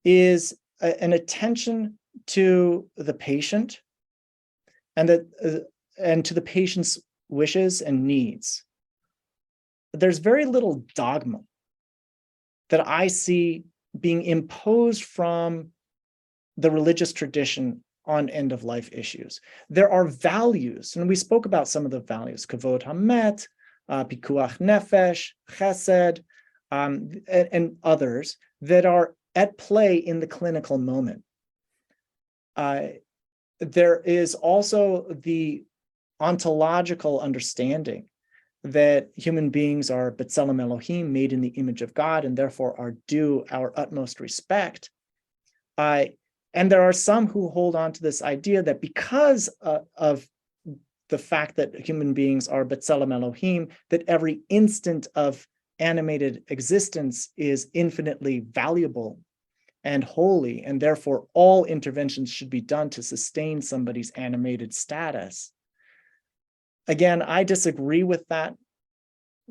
is an attention to the patient and to the patient's wishes and needs. There's very little dogma that I see being imposed from the religious tradition on end-of-life issues. There are values, and we spoke about some of the values, kavod hamet, pikuach nefesh, chesed, and others that are at play in the clinical moment. There is also the ontological understanding that human beings are B'Tselem Elohim, made in the image of God, and therefore are due our utmost respect. And there are some who hold on to this idea that because of the fact that human beings are B'Tselem Elohim, that every instant of animated existence is infinitely valuable and holy, and therefore all interventions should be done to sustain somebody's animated status. Again, I disagree with that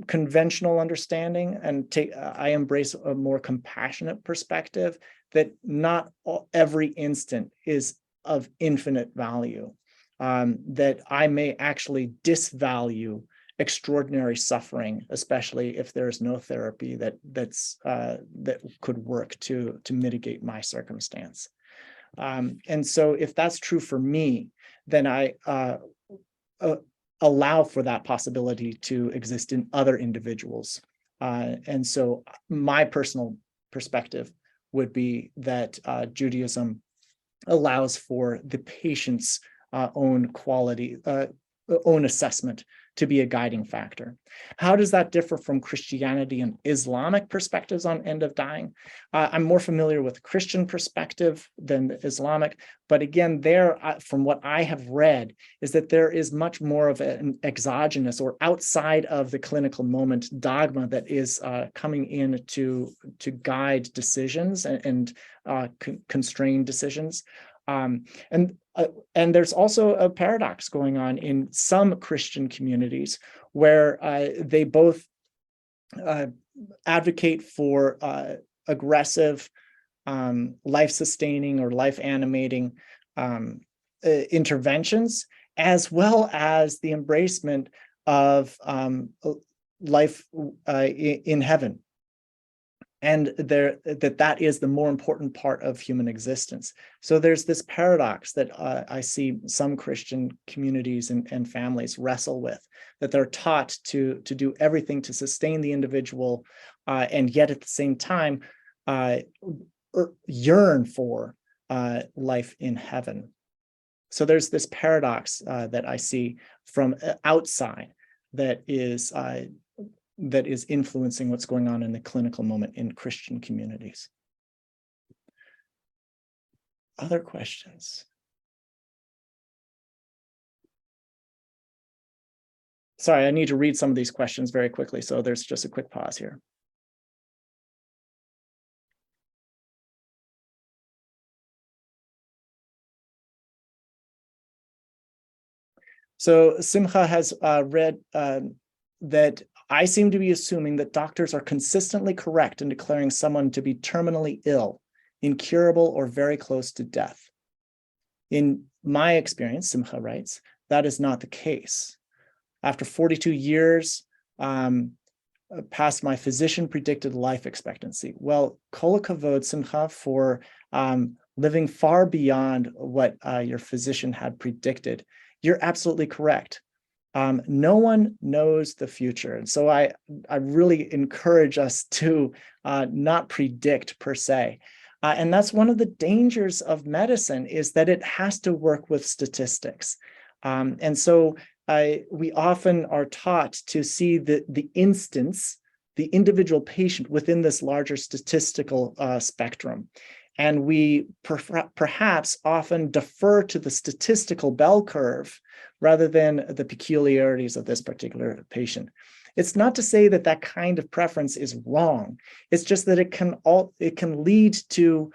conventional understanding, and I embrace a more compassionate perspective that not every instant is of infinite value, that I may actually disvalue extraordinary suffering, especially if there's no therapy that could work to mitigate my circumstance. And so if that's true for me, then I allow for that possibility to exist in other individuals. And so my personal perspective would be that Judaism allows for the patient's own quality, own assessment to be a guiding factor. How does that differ from Christianity and Islamic perspectives on end of dying? I'm more familiar with the Christian perspective than the Islamic, but again, there, from what I have read, is that there is much more of an exogenous or outside of the clinical moment dogma that is coming in to guide decisions and constrain decisions. And there's also a paradox going on in some Christian communities where they both advocate for aggressive, life-sustaining or life-animating interventions, as well as the embracement of life in heaven. And that is the more important part of human existence. So there's this paradox that I see some Christian communities and families wrestle with, that they're taught to do everything to sustain the individual, and yet at the same time yearn for life in heaven. So there's this paradox that I see from outside that is influencing what's going on in the clinical moment in Christian communities. Other questions? Sorry, I need to read some of these questions very quickly, so there's just a quick pause here. So Simcha has read that I seem to be assuming that doctors are consistently correct in declaring someone to be terminally ill, incurable, or very close to death. In my experience, Simcha writes, that is not the case. After 42 years, past my physician predicted life expectancy. Well, kol hakavod, Simcha, for living far beyond what your physician had predicted. You're absolutely correct. No one knows the future. And so I really encourage us to not predict per se. And that's one of the dangers of medicine, is that it has to work with statistics. And so we often are taught to see the instance, the individual patient within this larger statistical spectrum. And we perhaps often defer to the statistical bell curve rather than the peculiarities of this particular patient. It's not to say that that kind of preference is wrong. It's just that it can lead to,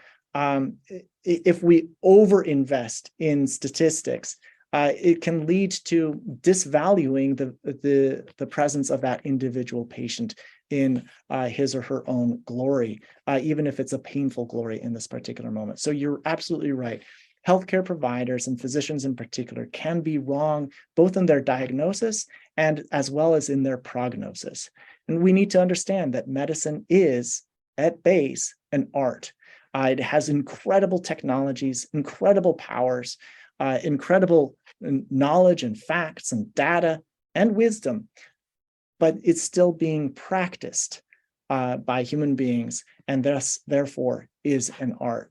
if we overinvest in statistics, it can lead to disvaluing the presence of that individual patient in his or her own glory, even if it's a painful glory in this particular moment. So you're absolutely right. Healthcare providers and physicians in particular can be wrong, both in their diagnosis and as well as in their prognosis. And we need to understand that medicine is, at base, an art. It has incredible technologies, incredible powers, incredible knowledge and facts and data and wisdom, but it's still being practiced by human beings, and thus, therefore, is an art.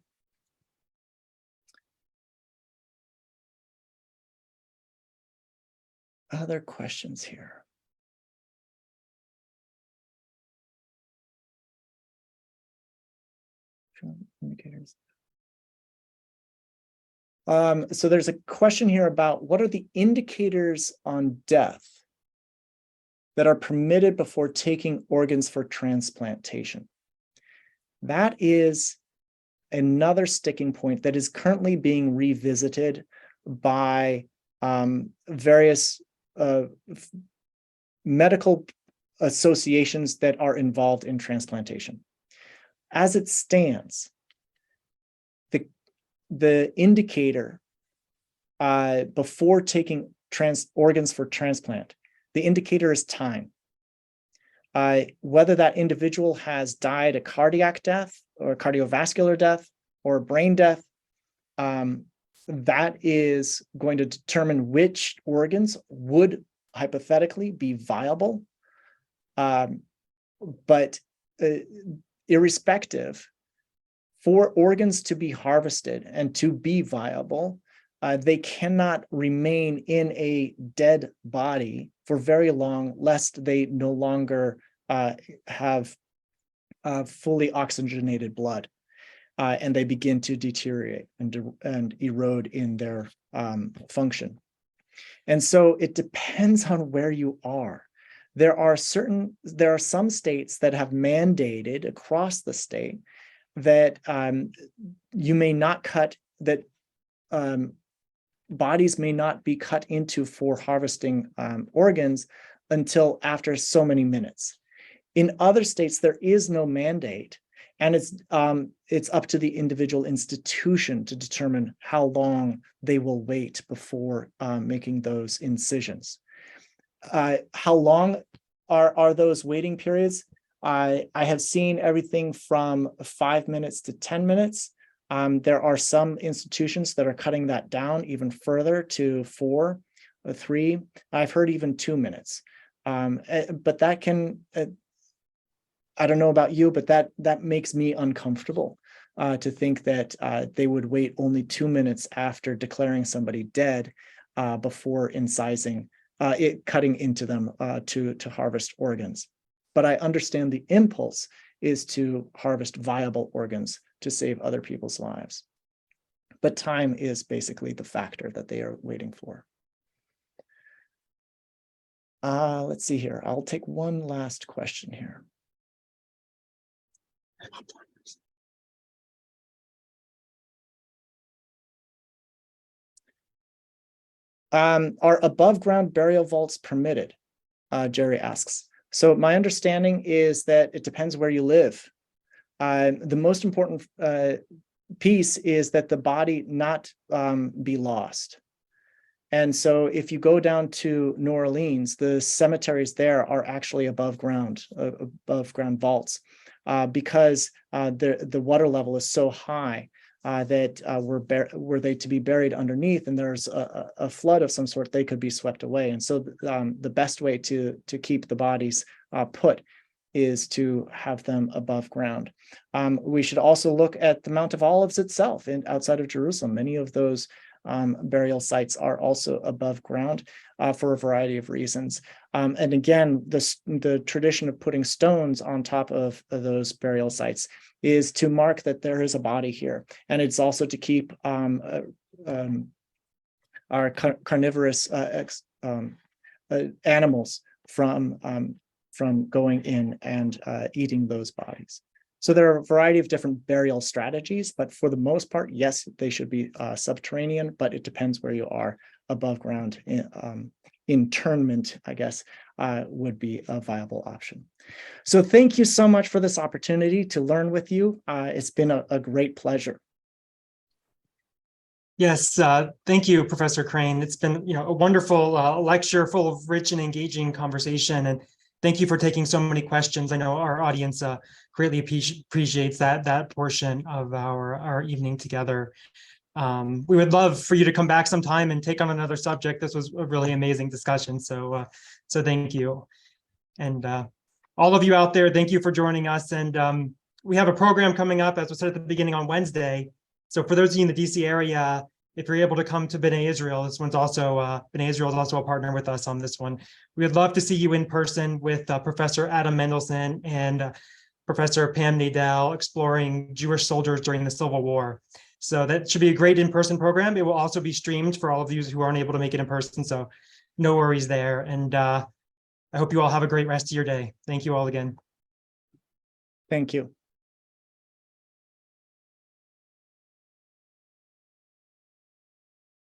Other questions here? Indicators. So there's a question here about what are the indicators on death that are permitted before taking organs for transplantation. That is another sticking point that is currently being revisited by various medical associations that are involved in transplantation. As it stands, the indicator before taking organs for transplant, the indicator is time. Whether that individual has died a cardiac death or a cardiovascular death or a brain death, that is going to determine which organs would hypothetically be viable. But irrespective, for organs to be harvested and to be viable, they cannot remain in a dead body for very long, lest they no longer have fully oxygenated blood, and they begin to deteriorate and erode in their function. And so it depends on where you are. There are some states that have mandated across the state that you may not cut, that bodies may not be cut into for harvesting organs until after so many minutes. In other states, there is no mandate, and it's up to the individual institution to determine how long they will wait before making those incisions. How long are those waiting periods? I have seen everything from 5 minutes to 10 minutes. There are some institutions that are cutting that down even further to 4 or 3. I've heard even 2 minutes. But that can, I don't know about you, but that makes me uncomfortable to think that they would wait only 2 minutes after declaring somebody dead before incising, cutting into them to harvest organs. But I understand the impulse is to harvest viable organs to save other people's lives. But time is basically the factor that they are waiting for. Let's see here. I'll take one last question here. Are above ground burial vaults permitted? Jerry asks. So my understanding is that it depends where you live. The most important piece is that the body not be lost. And so if you go down to New Orleans, the cemeteries there are actually above ground vaults, because the water level is so high that were they to be buried underneath and there's a flood of some sort, they could be swept away. And so the best way to keep the bodies put is to have them above ground. We should also look at the Mount of Olives itself outside of Jerusalem. Many of those burial sites are also above ground for a variety of reasons. And again, the tradition of putting stones on top of those burial sites is to mark that there is a body here. And it's also to keep our carnivorous animals from going in and eating those bodies. So there are a variety of different burial strategies, but for the most part, yes, they should be subterranean, but it depends where you are. Above ground internment, I guess, would be a viable option. So thank you so much for this opportunity to learn with you. It's been a great pleasure. Yes, thank you, Professor Crane. It's been a wonderful lecture full of rich and engaging conversation, and thank you for taking so many questions. I know our audience greatly appreciates that portion of our evening together. We would love for you to come back sometime and take on another subject. This was a really amazing discussion, so thank you. And all of you out there, thank you for joining us. And we have a program coming up, as we said at the beginning, on Wednesday. So for those of you in the DC area, if you're able to come to B'nai Israel, this one's also, B'nai Israel is also a partner with us on this one. We would love to see you in person with Professor Adam Mendelson and Professor Pam Nadel exploring Jewish soldiers during the Civil War. So that should be a great in-person program. It will also be streamed for all of you who aren't able to make it in person, so no worries there. And I hope you all have a great rest of your day. Thank you all again. Thank you.